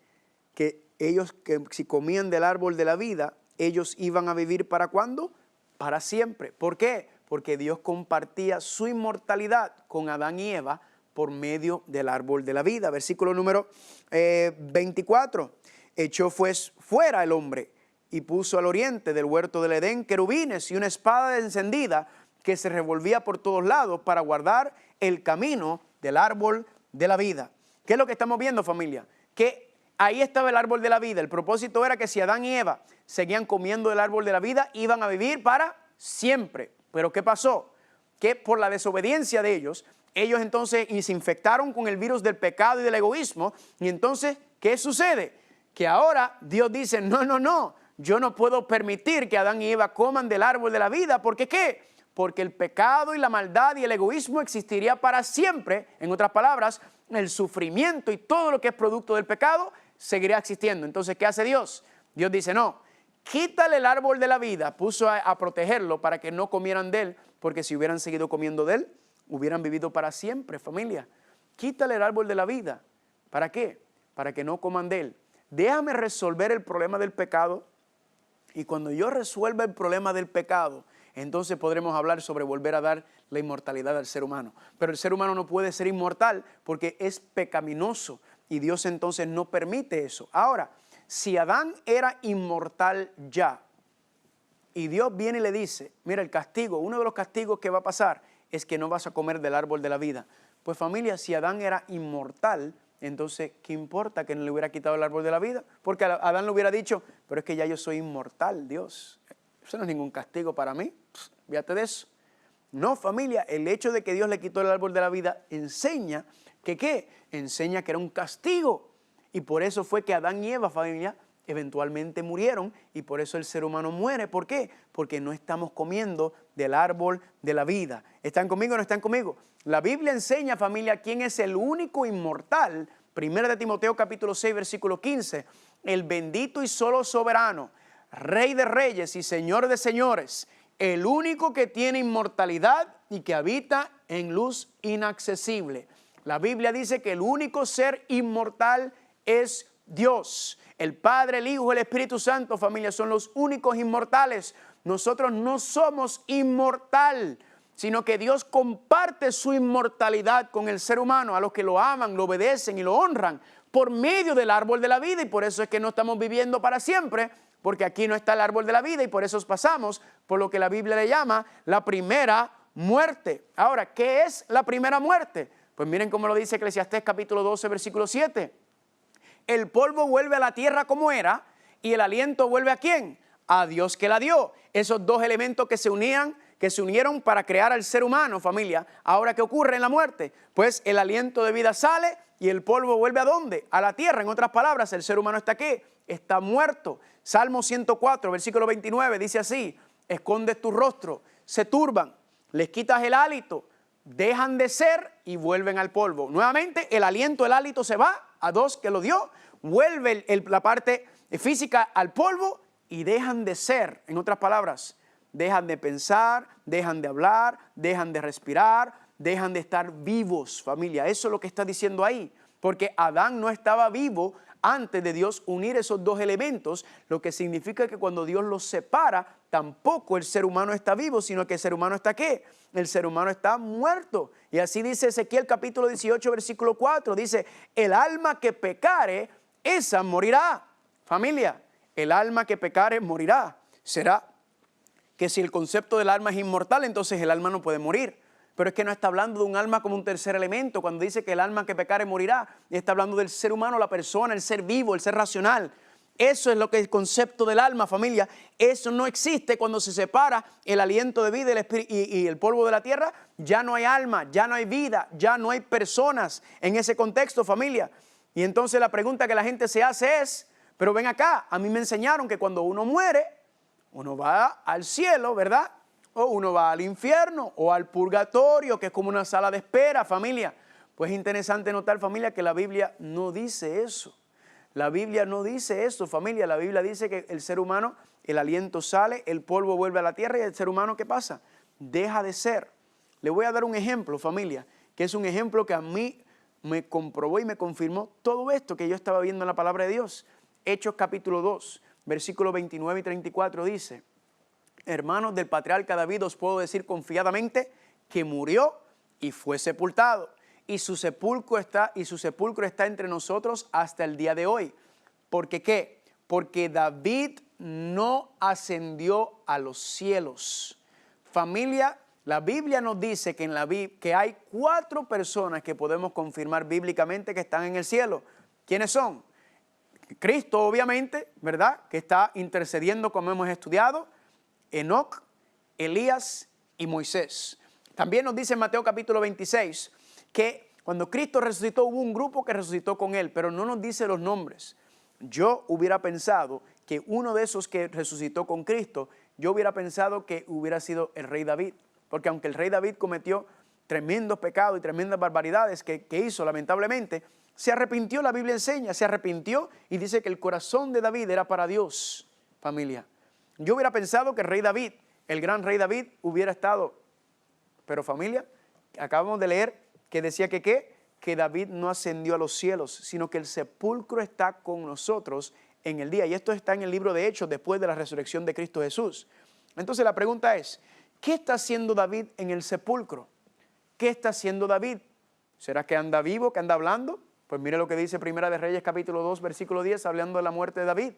que ellos que si comían del árbol de la vida, ellos iban a vivir ¿para cuándo? Para siempre. ¿Por qué? Porque Dios compartía su inmortalidad con Adán y Eva por medio del árbol de la vida. Versículo número 24. Echó pues fuera el hombre y puso al oriente del huerto del Edén querubines y una espada encendida que se revolvía por todos lados para guardar el camino del árbol de la vida. ¿Qué es lo que estamos viendo, familia? Que ahí estaba el árbol de la vida. El propósito era que si Adán y Eva seguían comiendo del árbol de la vida, iban a vivir para siempre. Pero ¿qué pasó? Que por la desobediencia de ellos entonces se infectaron con el virus del pecado y del egoísmo. Y entonces, ¿qué sucede? Que ahora Dios dice, no, yo no puedo permitir que Adán y Eva coman del árbol de la vida. ¿Por qué qué? Porque el pecado y la maldad y el egoísmo existiría para siempre. En otras palabras, el sufrimiento y todo lo que es producto del pecado seguirá existiendo. Entonces, ¿qué hace Dios? Dios dice, no, quítale el árbol de la vida. Puso a protegerlo para que no comieran de él, porque si hubieran seguido comiendo de él, hubieran vivido para siempre, familia. Quítale el árbol de la vida. ¿Para qué? Para que no coman de él. Déjame resolver el problema del pecado, y cuando yo resuelva el problema del pecado, entonces podremos hablar sobre volver a dar la inmortalidad al ser humano. Pero el ser humano no puede ser inmortal porque es pecaminoso y Dios entonces no permite eso. Ahora, si Adán era inmortal ya y Dios viene y le dice, mira el castigo, uno de los castigos que va a pasar es que no vas a comer del árbol de la vida. Pues familia, si Adán era inmortal, entonces, ¿qué importa que no le hubiera quitado el árbol de la vida? Porque Adán le hubiera dicho, pero es que ya yo soy inmortal, Dios. Eso no es ningún castigo para mí. Fíjate de eso. No, familia, el hecho de que Dios le quitó el árbol de la vida enseña que ¿qué? Enseña que era un castigo. Y por eso fue que Adán y Eva, familia, eventualmente murieron y por eso el ser humano muere. ¿Por qué? Porque no estamos comiendo del árbol de la vida. ¿Están conmigo o no están conmigo? La Biblia enseña, familia, quién es el único inmortal. 1 de Timoteo capítulo 6, versículo 15. El bendito y solo soberano, Rey de reyes y Señor de señores, el único que tiene inmortalidad y que habita en luz inaccesible. La Biblia dice que el único ser inmortal es Dios. El Padre, el Hijo, el Espíritu Santo, familia, son los únicos inmortales. Nosotros no somos inmortal, sino que Dios comparte su inmortalidad con el ser humano, a los que lo aman, lo obedecen y lo honran por medio del árbol de la vida. Y por eso es que no estamos viviendo para siempre, porque aquí no está el árbol de la vida y por eso pasamos por lo que la Biblia le llama la primera muerte. Ahora, ¿qué es la primera muerte? Pues miren cómo lo dice Eclesiastés capítulo 12, versículo 7. El polvo vuelve a la tierra como era y el aliento vuelve ¿a quién? A Dios que la dio. Esos dos elementos que se unieron para crear al ser humano, familia. Ahora, ¿qué ocurre en la muerte? Pues el aliento de vida sale y el polvo vuelve ¿a dónde? A la tierra. En otras palabras, el ser humano está ¿qué? Está muerto. Salmo 104, versículo 29, dice así: escondes tu rostro, se turban, les quitas el hálito, dejan de ser y vuelven al polvo. Nuevamente, el aliento, el hálito se va a Dios que lo dio, vuelve la parte física al polvo y dejan de ser. En otras palabras, dejan de pensar, dejan de hablar, dejan de respirar, dejan de estar vivos, familia. Eso es lo que está diciendo ahí, porque Adán no estaba vivo antes de Dios unir esos dos elementos, lo que significa que cuando Dios los separa, tampoco el ser humano está vivo, sino que el ser humano está ¿qué? El ser humano está muerto. Y así dice Ezequiel capítulo 18, versículo 4, dice: el alma que pecare, esa morirá. Familia, el alma que pecare morirá. Será que si el concepto del alma es inmortal, entonces el alma no puede morir. Pero es que no está hablando de un alma como un tercer elemento. Cuando dice que el alma que pecare morirá, está hablando del ser humano, la persona, el ser vivo, el ser racional. Eso es lo que es el concepto del alma, familia. Eso no existe cuando se separa el aliento de vida y el polvo de la tierra. Ya no hay alma, ya no hay vida, ya no hay personas en ese contexto, familia. Y entonces la pregunta que la gente se hace es: pero ven acá, a mí me enseñaron que cuando uno muere, uno va al cielo, ¿verdad? O uno va al infierno o al purgatorio, que es como una sala de espera, familia. Pues es interesante notar, familia, que la Biblia no dice eso. La Biblia no dice eso, familia. La Biblia dice que el ser humano, el aliento sale, el polvo vuelve a la tierra y el ser humano, ¿qué pasa? Deja de ser. Le voy a dar un ejemplo, familia, que es un ejemplo que a mí me comprobó y me confirmó todo esto que yo estaba viendo en la palabra de Dios. Hechos capítulo 2, versículos 29 y 34 dice: hermanos del patriarca David, os puedo decir confiadamente que murió y fue sepultado. Y su sepulcro está entre nosotros hasta el día de hoy. ¿Por qué qué? Porque David no ascendió a los cielos. Familia, la Biblia nos dice que hay 4 personas que podemos confirmar bíblicamente que están en el cielo. ¿Quiénes son? Cristo, obviamente, ¿verdad? Que está intercediendo, como hemos estudiado. Enoc, Elías y Moisés. También nos dice en Mateo capítulo 26 que cuando Cristo resucitó hubo un grupo que resucitó con él, pero no nos dice los nombres. Yo hubiera pensado que uno de esos que resucitó con Cristo, yo hubiera pensado que hubiera sido el rey David, porque aunque el rey David cometió tremendos pecados y tremendas barbaridades que hizo lamentablemente, se arrepintió, la Biblia enseña, se arrepintió y dice que el corazón de David era para Dios, familia. Yo hubiera pensado que el rey David, el gran rey David, hubiera estado, pero familia, acabamos de leer que decía que David no ascendió a los cielos, sino que el sepulcro está con nosotros en el día. Y esto está en el libro de Hechos después de la resurrección de Cristo Jesús. Entonces la pregunta es: ¿qué está haciendo David en el sepulcro? ¿Qué está haciendo David? ¿Será que anda vivo, que anda hablando? Pues mire lo que dice Primera de Reyes capítulo 2, versículo 10, hablando de la muerte de David.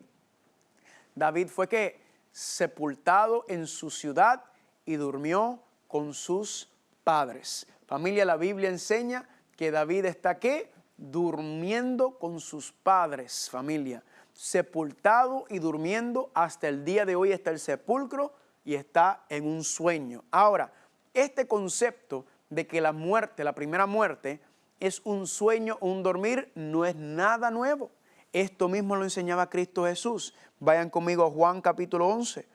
David fue que sepultado en su ciudad y durmió con sus padres. Familia, la Biblia enseña que David está ¿qué? Durmiendo con sus padres, familia. Sepultado y durmiendo, hasta el día de hoy está el sepulcro y está en un sueño. Ahora, este concepto de que la muerte, la primera muerte, es un sueño o un dormir, no es nada nuevo. Esto mismo lo enseñaba Cristo Jesús. Vayan conmigo a Juan capítulo 11.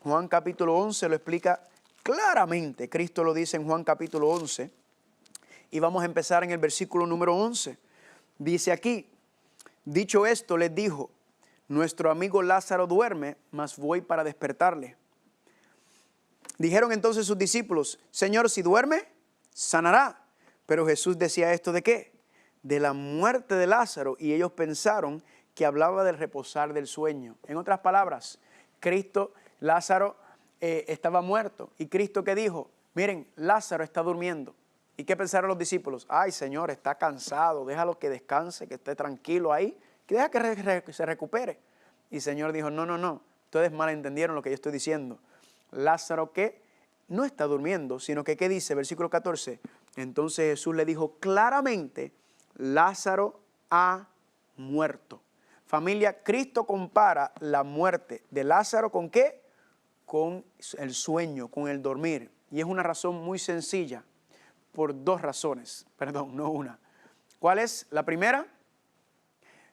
Juan capítulo 11 lo explica claramente. Cristo lo dice en Juan capítulo 11. Y vamos a empezar en el versículo número 11. Dice aquí: dicho esto, les dijo: nuestro amigo Lázaro duerme, mas voy para despertarle. Dijeron entonces sus discípulos: Señor, si duerme, sanará. Pero Jesús decía esto ¿de qué? De la muerte de Lázaro, y ellos pensaron que hablaba del reposar del sueño. En otras palabras, Lázaro estaba muerto. ¿Y Cristo qué dijo? Miren, Lázaro está durmiendo. ¿Y qué pensaron los discípulos? Ay, Señor, está cansado, déjalo que descanse, que esté tranquilo ahí, que deja que se recupere. Y el Señor dijo, no, no, no, ustedes malentendieron lo que yo estoy diciendo. Lázaro que no está durmiendo, sino que ¿qué dice? Versículo 14. Entonces Jesús le dijo claramente, Lázaro ha muerto. Familia, Cristo compara la muerte de Lázaro ¿con qué? Con el sueño, con el dormir. Y es una razón muy sencilla, por dos razones, perdón, no una. ¿Cuál es? La primera,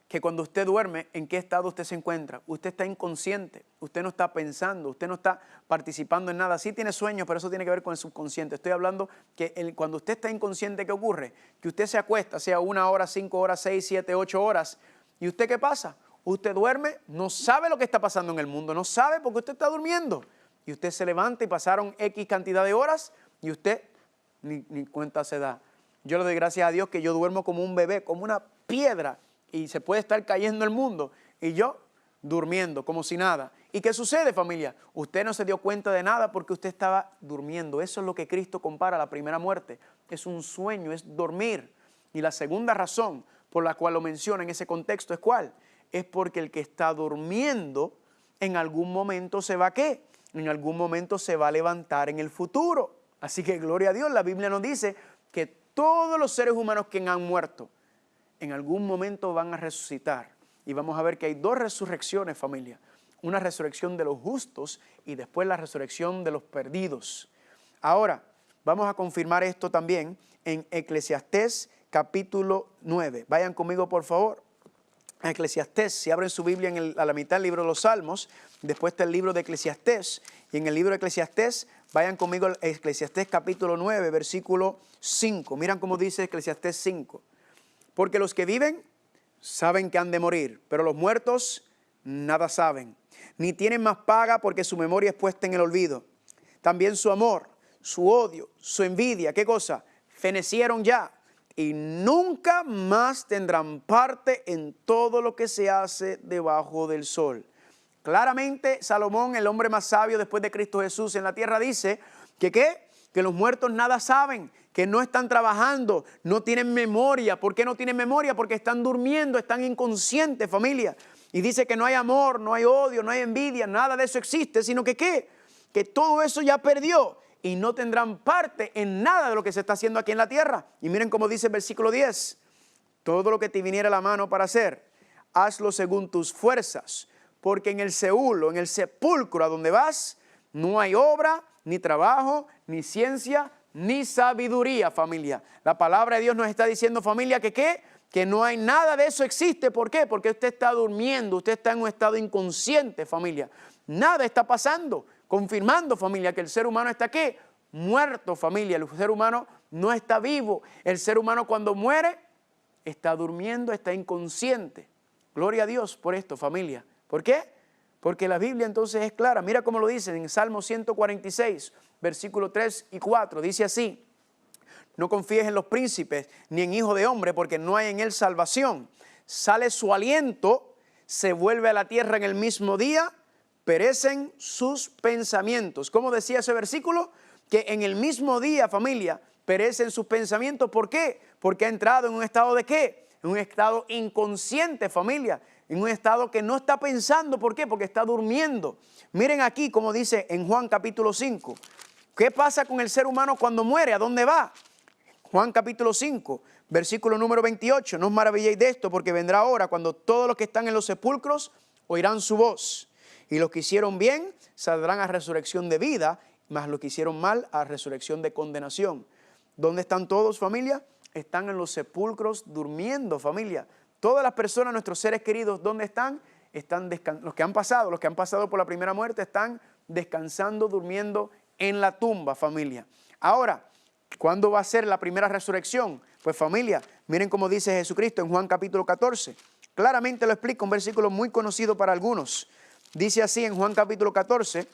que cuando usted duerme, ¿en qué estado usted se encuentra? Usted está inconsciente, usted no está pensando, usted no está participando en nada. Sí tiene sueños, pero eso tiene que ver con el subconsciente. Estoy hablando que cuando usted está inconsciente, ¿qué ocurre? Que usted se acuesta, sea 1 hora, 5 horas, 6, 7, 8 horas. ¿Y usted qué pasa? Usted duerme, no sabe lo que está pasando en el mundo, no sabe porque usted está durmiendo. Y usted se levanta y pasaron X cantidad de horas y usted ni cuenta se da. Yo le doy gracias a Dios que yo duermo como un bebé, como una piedra, y se puede estar cayendo el mundo, y yo durmiendo como si nada. ¿Y qué sucede, familia? Usted no se dio cuenta de nada porque usted estaba durmiendo. Eso es lo que Cristo compara a la primera muerte. Es un sueño, es dormir. Y la segunda razón por la cual lo menciona en ese contexto es ¿cuál? Es porque el que está durmiendo en algún momento se va a ¿qué? En algún momento se va a levantar en el futuro. Así que gloria a Dios, la Biblia nos dice que todos los seres humanos que han muerto en algún momento van a resucitar. Y vamos a ver que hay dos resurrecciones, familia. Una resurrección de los justos y después la resurrección de los perdidos. Ahora, vamos a confirmar esto también en Eclesiastés capítulo 9. Vayan conmigo, por favor. Eclesiastés, si abren su Biblia a la mitad del libro de los Salmos, después está el libro de Eclesiastés, y en el libro de Eclesiastés, vayan conmigo a Eclesiastés capítulo 9, versículo 5. Miran cómo dice Eclesiastés 5. Porque los que viven saben que han de morir, pero los muertos nada saben, ni tienen más paga porque su memoria es puesta en el olvido. También su amor, su odio, su envidia, ¿qué cosa? Fenecieron ya. Y nunca más tendrán parte en todo lo que se hace debajo del sol. Claramente, Salomón, el hombre más sabio después de Cristo Jesús en la tierra, dice que ¿qué? Que los muertos nada saben, que no están trabajando, no tienen memoria. ¿Por qué no tienen memoria? Porque están durmiendo, están inconscientes, familia. Y dice que no hay amor, no hay odio, no hay envidia, nada de eso existe, sino que ¿qué? Que todo eso ya perdió. Y no tendrán parte en nada de lo que se está haciendo aquí en la tierra. Y miren cómo dice el versículo 10. Todo lo que te viniera a la mano para hacer, hazlo según tus fuerzas. Porque en el Seúl o en el sepulcro a donde vas, no hay obra, ni trabajo, ni ciencia, ni sabiduría, familia. La palabra de Dios nos está diciendo, familia, que ¿qué? Que no hay nada de eso existe. ¿Por qué? Porque usted está durmiendo, usted está en un estado inconsciente, familia. Nada está pasando. Confirmando, familia, que el ser humano está ¿qué? Muerto, familia. El ser humano no está vivo. El ser humano cuando muere está durmiendo, está inconsciente. Gloria a Dios por esto, familia. ¿Por qué? Porque la Biblia entonces es clara. Mira cómo lo dice en Salmo 146, versículos 3 y 4. Dice así: no confíes en los príncipes ni en hijo de hombre, porque no hay en él salvación. Sale su aliento, se vuelve a la tierra en el mismo día, perecen sus pensamientos. ¿Cómo decía ese versículo? Que en el mismo día, familia, perecen sus pensamientos. ¿Por qué? Porque ha entrado en un estado de ¿qué? En un estado inconsciente, familia. En un estado que no está pensando. ¿Por qué? Porque está durmiendo. Miren aquí como dice en Juan capítulo 5. ¿Qué pasa con el ser humano cuando muere? ¿A dónde va? Juan capítulo 5, versículo número 28. No os maravilléis de esto, porque vendrá hora cuando todos los que están en los sepulcros oirán su voz. Y los que hicieron bien saldrán a resurrección de vida, mas los que hicieron mal a resurrección de condenación. ¿Dónde están todos, familia? Están en los sepulcros durmiendo, familia. Todas las personas, nuestros seres queridos, ¿dónde están? Están los que han pasado por la primera muerte, están descansando, durmiendo en la tumba, familia. Ahora, ¿cuándo va a ser la primera resurrección? Pues familia, miren cómo dice Jesucristo en Juan capítulo 14. Claramente lo explica, un versículo muy conocido para algunos. Dice así en Juan capítulo 14,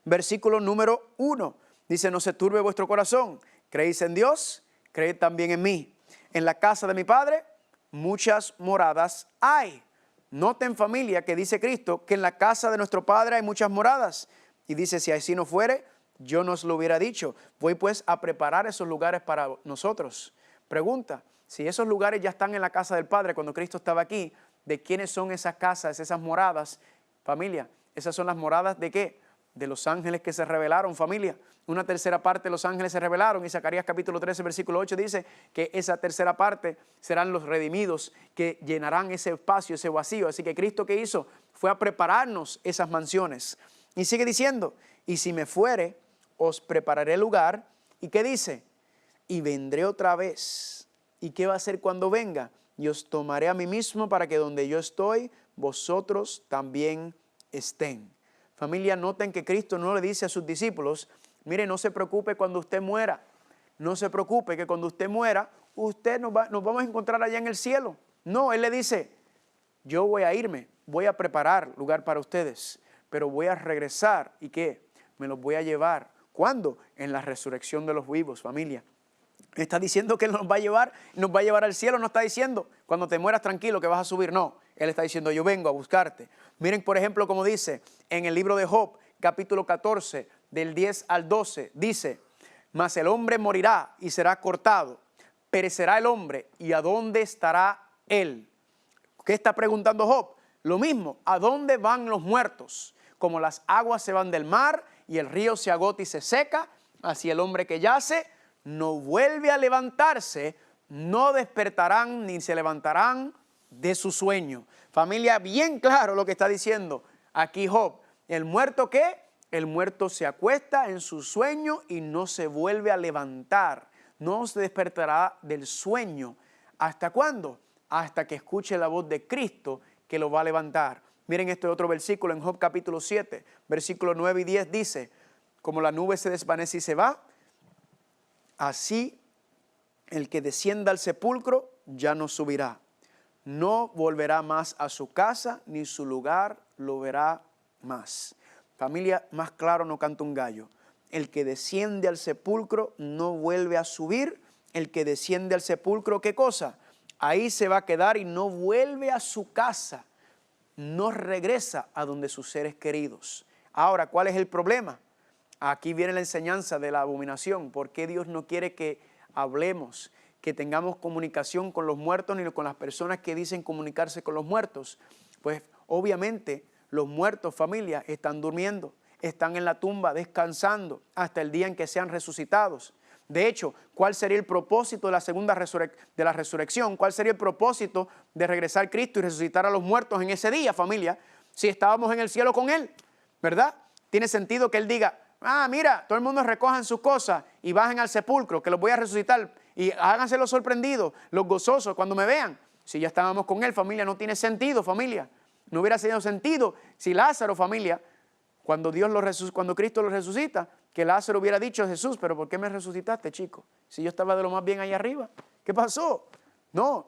versículo número 1. Dice, no se turbe vuestro corazón. ¿Creéis en Dios? Creed también en mí. En la casa de mi Padre muchas moradas hay. Noten, familia, que dice Cristo que en la casa de nuestro Padre hay muchas moradas. Y dice, si así no fuere, yo nos lo hubiera dicho. Voy pues a preparar esos lugares para nosotros. Pregunta, si esos lugares ya están en la casa del Padre cuando Cristo estaba aquí, ¿de quiénes son esas casas, esas moradas? Familia, esas son las moradas ¿de qué? De los ángeles que se rebelaron, familia. Una tercera parte de los ángeles se rebelaron y Zacarías capítulo 13 versículo 8 dice que esa tercera parte serán los redimidos que llenarán ese espacio, ese vacío. Así que Cristo, ¿qué hizo? Fue a prepararnos esas mansiones. Y sigue diciendo, y si me fuere, os prepararé lugar. ¿Y qué dice? Y vendré otra vez. ¿Y qué va a hacer cuando venga? Y os tomaré a mí mismo para que donde yo estoy, vosotros también estén. Familia, noten que Cristo no le dice a sus discípulos, mire, no se preocupe cuando usted muera. No se preocupe que cuando usted muera, nos vamos a encontrar allá en el cielo. No, Él le dice, yo voy a irme, voy a preparar lugar para ustedes, pero voy a regresar. ¿Y qué? Me los voy a llevar. ¿Cuándo? En la resurrección de los vivos, familia. Está diciendo que Él nos va a llevar al cielo. No está diciendo, cuando te mueras tranquilo que vas a subir. No, Él está diciendo, yo vengo a buscarte. Miren, por ejemplo, como dice en el libro de Job, capítulo 14, del 10 al 12, dice, mas el hombre morirá y será cortado, perecerá el hombre, ¿y a dónde estará él? ¿Qué está preguntando Job? Lo mismo, ¿a dónde van los muertos? Como las aguas se van del mar y el río se agota y se seca, así el hombre que yace no vuelve a levantarse, no despertarán ni se levantarán de su sueño. Familia, bien claro lo que está diciendo aquí Job. ¿El muerto qué? El muerto se acuesta en su sueño y no se vuelve a levantar. No se despertará del sueño. ¿Hasta cuándo? Hasta que escuche la voz de Cristo que lo va a levantar. Miren este otro versículo en Job capítulo 7, versículos 9 y 10 dice, como la nube se desvanece y se va, así el que descienda al sepulcro ya no subirá. No volverá más a su casa, ni su lugar lo verá más. Familia, más claro no canta un gallo. El que desciende al sepulcro no vuelve a subir. El que desciende al sepulcro, ¿qué cosa? Ahí se va a quedar y no vuelve a su casa. No regresa a donde sus seres queridos. Ahora, ¿cuál es el problema? Aquí viene la enseñanza de la abominación. ¿Por qué Dios no quiere que hablemos, que tengamos comunicación con los muertos ni con las personas que dicen comunicarse con los muertos? Pues obviamente los muertos, familia, están durmiendo, están en la tumba descansando hasta el día en que sean resucitados. De hecho, ¿cuál sería el propósito de la segunda resurrección? ¿Cuál sería el propósito de regresar Cristo y resucitar a los muertos en ese día, familia? Si estábamos en el cielo con Él, ¿verdad? Tiene sentido que Él diga, mira, todo el mundo recojan sus cosas y bajen al sepulcro, que los voy a resucitar y háganse los sorprendidos, los gozosos cuando me vean. Si ya estábamos con Él, familia, no tiene sentido, familia. No hubiera tenido sentido si Lázaro, familia, cuando Cristo lo resucita, que Lázaro hubiera dicho a Jesús, pero ¿por qué me resucitaste, chico? Si yo estaba de lo más bien ahí arriba, ¿qué pasó? No,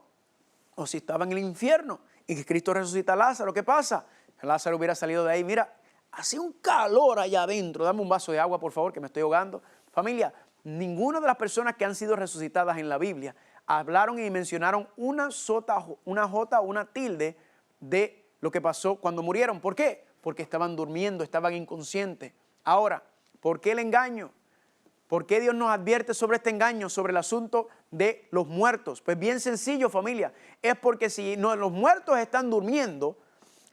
o si estaba en el infierno y que Cristo resucita a Lázaro, ¿qué pasa? Lázaro hubiera salido de ahí, mira, hace un calor allá adentro, dame un vaso de agua, por favor, que me estoy ahogando. Familia, ninguna de las personas que han sido resucitadas en la Biblia hablaron y mencionaron una jota o una tilde de lo que pasó cuando murieron. ¿Por qué? Porque estaban durmiendo, estaban inconscientes. Ahora, ¿por qué el engaño? ¿Por qué Dios nos advierte sobre este engaño, sobre el asunto de los muertos? Pues bien sencillo, familia. Es porque si los muertos están durmiendo,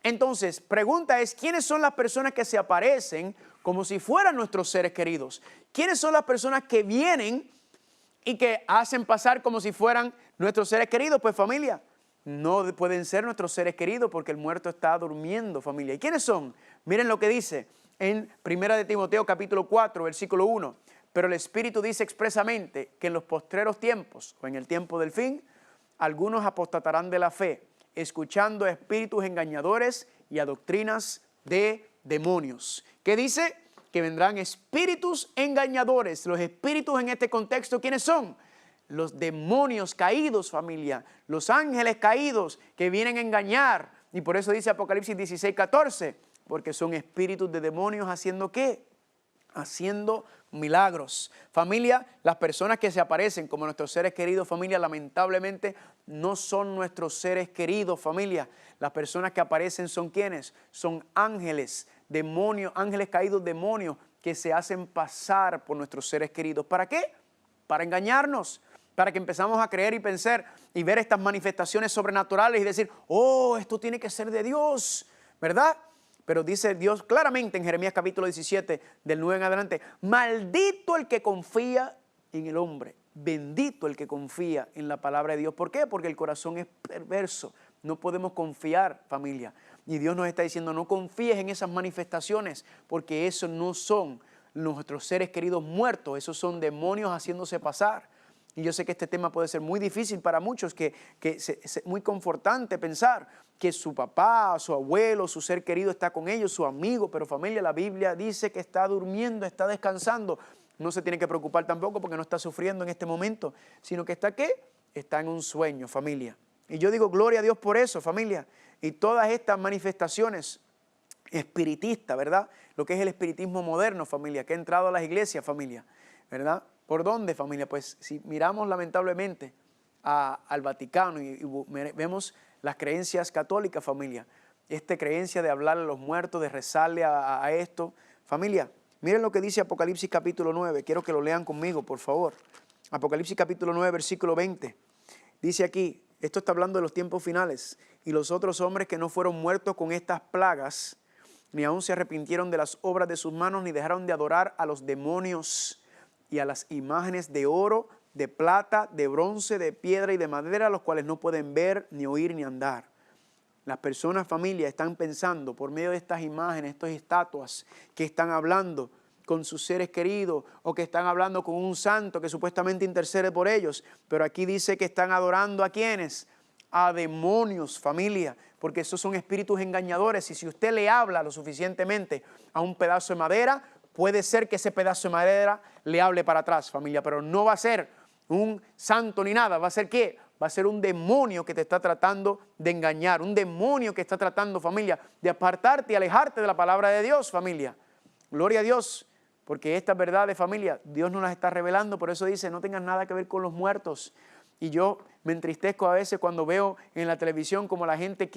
entonces, pregunta es, ¿quiénes son las personas que se aparecen como si fueran nuestros seres queridos? ¿Quiénes son las personas que vienen y que hacen pasar como si fueran nuestros seres queridos? Pues familia, no pueden ser nuestros seres queridos porque el muerto está durmiendo, familia. ¿Y quiénes son? Miren lo que dice en 1 de Timoteo capítulo 4, versículo 1. Pero el Espíritu dice expresamente que en los postreros tiempos, o en el tiempo del fin, algunos apostatarán de la fe, escuchando a espíritus engañadores y a doctrinas de demonios. ¿Qué dice? Que vendrán espíritus engañadores. Los espíritus en este contexto, ¿quiénes son? Los demonios caídos, familia. Los ángeles caídos que vienen a engañar. Y por eso dice Apocalipsis 16, 14. Porque son espíritus de demonios haciendo ¿qué? Haciendo milagros. Familia, las personas que se aparecen como nuestros seres queridos, familia, lamentablemente no son nuestros seres queridos, familia. Las personas que aparecen son ¿quiénes? Son ángeles, demonios, ángeles caídos, demonios que se hacen pasar por nuestros seres queridos. ¿Para qué? Para engañarnos, para que empezamos a creer y pensar y ver estas manifestaciones sobrenaturales y decir, oh, esto tiene que ser de Dios, ¿verdad? Pero dice Dios claramente en Jeremías capítulo 17, del 9 en adelante, maldito el que confía en el hombre, bendito el que confía en la palabra de Dios. ¿Por qué? Porque el corazón es perverso, no podemos confiar, familia. Y Dios nos está diciendo, no confíes en esas manifestaciones, porque esos no son nuestros seres queridos muertos, esos son demonios haciéndose pasar. Y yo sé que este tema puede ser muy difícil para muchos, que es muy confortante pensar que su papá, su abuelo, su ser querido está con ellos, su amigo, pero familia, la Biblia dice que está durmiendo, está descansando. No se tiene que preocupar tampoco porque no está sufriendo en este momento, sino que está ¿qué? Está en un sueño, familia. Y yo digo gloria a Dios por eso, familia. Y todas estas manifestaciones espiritistas, ¿verdad? Lo que es el espiritismo moderno, familia, que ha entrado a las iglesias, familia, ¿verdad? ¿Por dónde, familia? Pues si miramos lamentablemente al Vaticano y vemos las creencias católicas, familia, esta creencia de hablar a los muertos, de rezarle a esto. Familia, miren lo que dice Apocalipsis capítulo 9, quiero que lo lean conmigo, por favor. Apocalipsis capítulo 9, versículo 20, dice aquí, esto está hablando de los tiempos finales, y los otros hombres que no fueron muertos con estas plagas, ni aún se arrepintieron de las obras de sus manos, ni dejaron de adorar a los demonios y a las imágenes de oro, de plata, de bronce, de piedra y de madera, los cuales no pueden ver, ni oír, ni andar. Las personas, familia, están pensando por medio de estas imágenes, estas estatuas, que están hablando con sus seres queridos o que están hablando con un santo que supuestamente intercede por ellos. Pero aquí dice que están adorando ¿a quiénes? A demonios, familia, porque esos son espíritus engañadores. Y si usted le habla lo suficientemente a un pedazo de madera, puede ser que ese pedazo de madera le hable para atrás, familia, pero no va a ser un santo ni nada. ¿Va a ser qué? Va a ser un demonio que te está tratando de engañar, un demonio que está tratando, familia, de apartarte y alejarte de la palabra de Dios, familia. Gloria a Dios, porque estas verdades, familia, Dios nos las está revelando. Por eso dice, no tengas nada que ver con los muertos. Y yo me entristezco a veces cuando veo en la televisión como la gente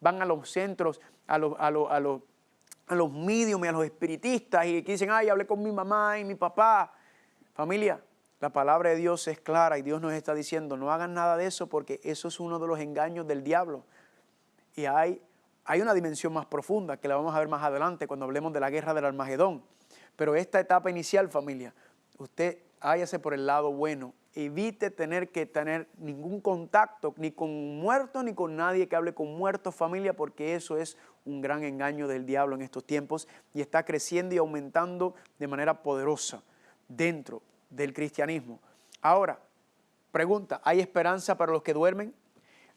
van a los centros, a los mediums y a los espiritistas y dicen, ay, hablé con mi mamá y mi papá. Familia, la palabra de Dios es clara y Dios nos está diciendo, no hagan nada de eso porque eso es uno de los engaños del diablo. Y hay una dimensión más profunda que la vamos a ver más adelante cuando hablemos de la guerra del Armagedón. Pero esta etapa inicial, familia, usted háyase por el lado bueno. Evite tener ningún contacto ni con muertos ni con nadie que hable con muertos, familia, porque eso es un gran engaño del diablo en estos tiempos y está creciendo y aumentando de manera poderosa dentro del cristianismo. Ahora, pregunta, ¿hay esperanza para los que duermen?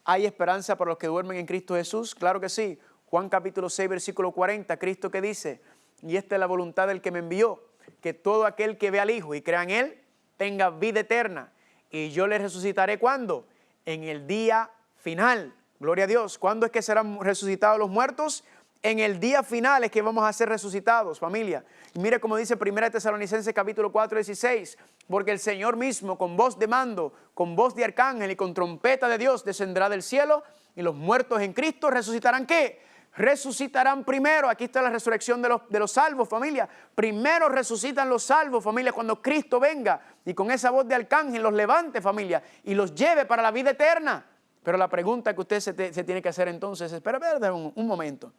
¿Hay esperanza para los que duermen en Cristo Jesús? Claro que sí. Juan capítulo 6, versículo 40, Cristo que dice, y esta es la voluntad del que me envió, que todo aquel que ve al Hijo y crea en Él, tenga vida eterna, y yo le resucitaré, ¿cuándo? En el día final. Gloria a Dios. ¿Cuándo es que serán resucitados los muertos? En el día final es que vamos a ser resucitados, familia. Y mire cómo dice 1 Tesalonicenses capítulo 4, 16, porque el Señor mismo con voz de mando, con voz de arcángel y con trompeta de Dios descenderá del cielo, y los muertos en Cristo resucitarán, ¿qué? Resucitarán primero. Aquí está la resurrección de los salvos, familia. Primero resucitan los salvos, familia, cuando Cristo venga y con esa voz de arcángel los levante, familia, y los lleve para la vida eterna. Pero la pregunta que usted se tiene que hacer entonces es, espera un momento.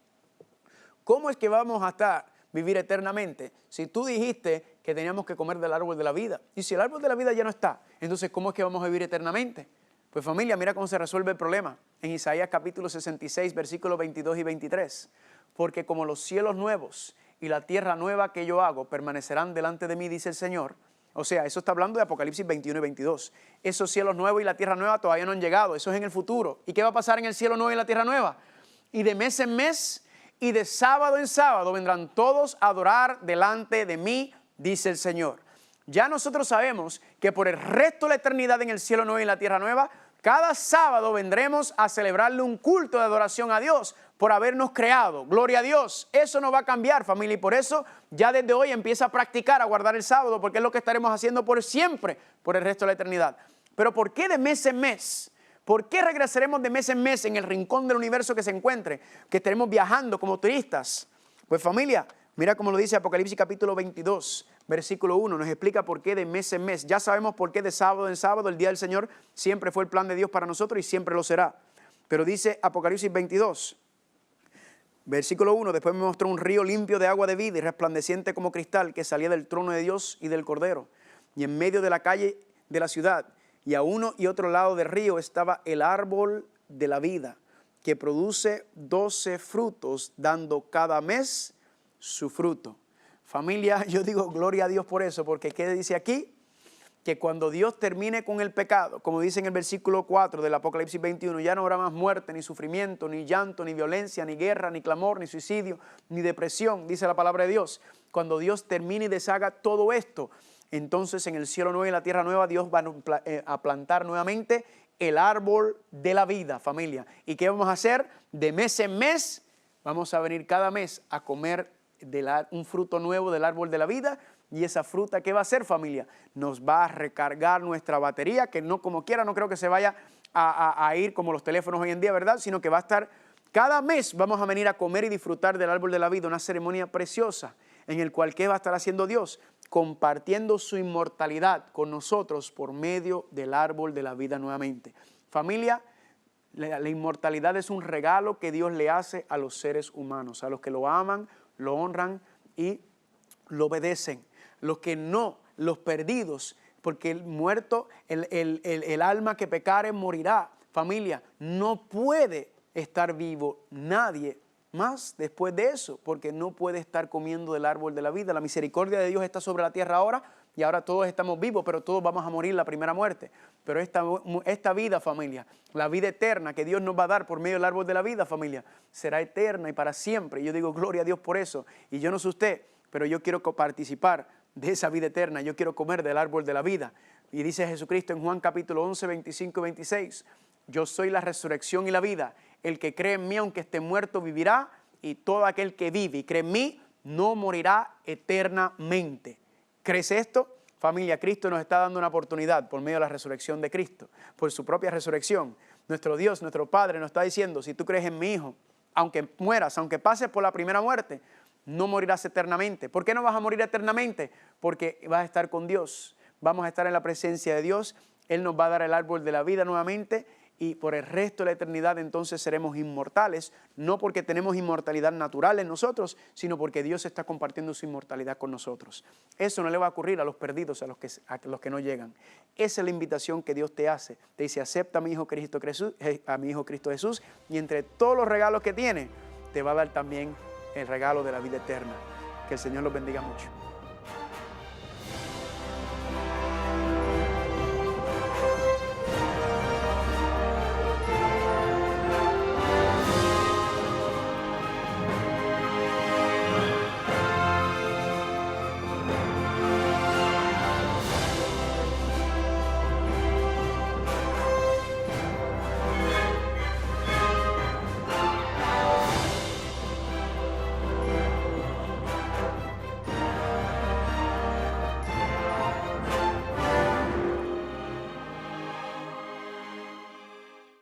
¿Cómo es que vamos a vivir eternamente si tú dijiste que teníamos que comer del árbol de la vida? Y si el árbol de la vida ya no está, entonces ¿cómo es que vamos a vivir eternamente? Pues familia, mira cómo se resuelve el problema. En Isaías capítulo 66, versículos 22 y 23. Porque como los cielos nuevos y la tierra nueva que yo hago permanecerán delante de mí, dice el Señor. O sea, eso está hablando de Apocalipsis 21 y 22. Esos cielos nuevos y la tierra nueva todavía no han llegado. Eso es en el futuro. ¿Y qué va a pasar en el cielo nuevo y la tierra nueva? Y de mes en mes y de sábado en sábado vendrán todos a adorar delante de mí, dice el Señor. Ya nosotros sabemos que por el resto de la eternidad en el cielo nuevo y en la tierra nueva, cada sábado vendremos a celebrarle un culto de adoración a Dios por habernos creado. Gloria a Dios. Eso no va a cambiar, familia, y por eso ya desde hoy empieza a practicar, a guardar el sábado, porque es lo que estaremos haciendo por siempre, por el resto de la eternidad. Pero ¿por qué de mes en mes? ¿Por qué regresaremos de mes en mes en el rincón del universo que se encuentre? Que estaremos viajando como turistas. Pues familia, mira cómo lo dice Apocalipsis capítulo 22, versículo 1. Nos explica por qué de mes en mes. Ya sabemos por qué de sábado en sábado, el día del Señor, siempre fue el plan de Dios para nosotros y siempre lo será. Pero dice Apocalipsis 22, versículo 1. Después me mostró un río limpio de agua de vida y resplandeciente como cristal que salía del trono de Dios y del Cordero. Y en medio de la calle de la ciudad y a uno y otro lado del río estaba el árbol de la vida, que produce 12 frutos, dando cada mes su fruto. Familia, yo digo gloria a Dios por eso, porque ¿qué dice aquí? Que cuando Dios termine con el pecado, como dice en el versículo 4 del Apocalipsis 21, ya no habrá más muerte, ni sufrimiento, ni llanto, ni violencia, ni guerra, ni clamor, ni suicidio, ni depresión, dice la palabra de Dios. Cuando Dios termine y deshaga todo esto, entonces en el cielo nuevo y la tierra nueva Dios va a plantar nuevamente el árbol de la vida, familia. ¿Y qué vamos a hacer? De mes en mes vamos a venir cada mes a comer un fruto nuevo del árbol de la vida. Y esa fruta, ¿qué va a hacer, familia? Nos va a recargar nuestra batería, que no como quiera, no creo que se vaya a ir como los teléfonos hoy en día, ¿verdad? Sino que va a estar, cada mes vamos a venir a comer y disfrutar del árbol de la vida, una ceremonia preciosa en el cual ¿qué va a estar haciendo Dios? Compartiendo su inmortalidad con nosotros por medio del árbol de la vida nuevamente. Familia, la inmortalidad es un regalo que Dios le hace a los seres humanos, a los que lo aman, lo honran y lo obedecen. Los que no, los perdidos, porque el muerto, el alma que pecare morirá. Familia, no puede estar vivo nadie más después de eso, porque no puede estar comiendo del árbol de la vida. La misericordia de Dios está sobre la tierra ahora y ahora todos estamos vivos, pero todos vamos a morir la primera muerte. Pero esta vida, familia, la vida eterna que Dios nos va a dar por medio del árbol de la vida, familia, será eterna y para siempre. Yo digo gloria a Dios por eso. Y yo no sé usted, pero yo quiero participar de esa vida eterna. Yo quiero comer del árbol de la vida. Y dice Jesucristo en Juan capítulo 11, 25 y 26, yo soy la resurrección y la vida. El que cree en mí, aunque esté muerto, vivirá. Y todo aquel que vive y cree en mí, no morirá eternamente. ¿Crees esto? Familia, Cristo nos está dando una oportunidad por medio de la resurrección de Cristo, por su propia resurrección. Nuestro Dios, nuestro Padre nos está diciendo, si tú crees en mi Hijo, aunque mueras, aunque pases por la primera muerte, no morirás eternamente. ¿Por qué no vas a morir eternamente? Porque vas a estar con Dios, vamos a estar en la presencia de Dios, Él nos va a dar el árbol de la vida nuevamente y por el resto de la eternidad entonces seremos inmortales, no porque tenemos inmortalidad natural en nosotros, sino porque Dios está compartiendo su inmortalidad con nosotros. Eso no le va a ocurrir a los perdidos, a los que no llegan. Esa es la invitación que Dios te hace. Te dice, acepta a mi Hijo Cristo Jesús, y entre todos los regalos que tiene, te va a dar también el regalo de la vida eterna. Que el Señor los bendiga mucho.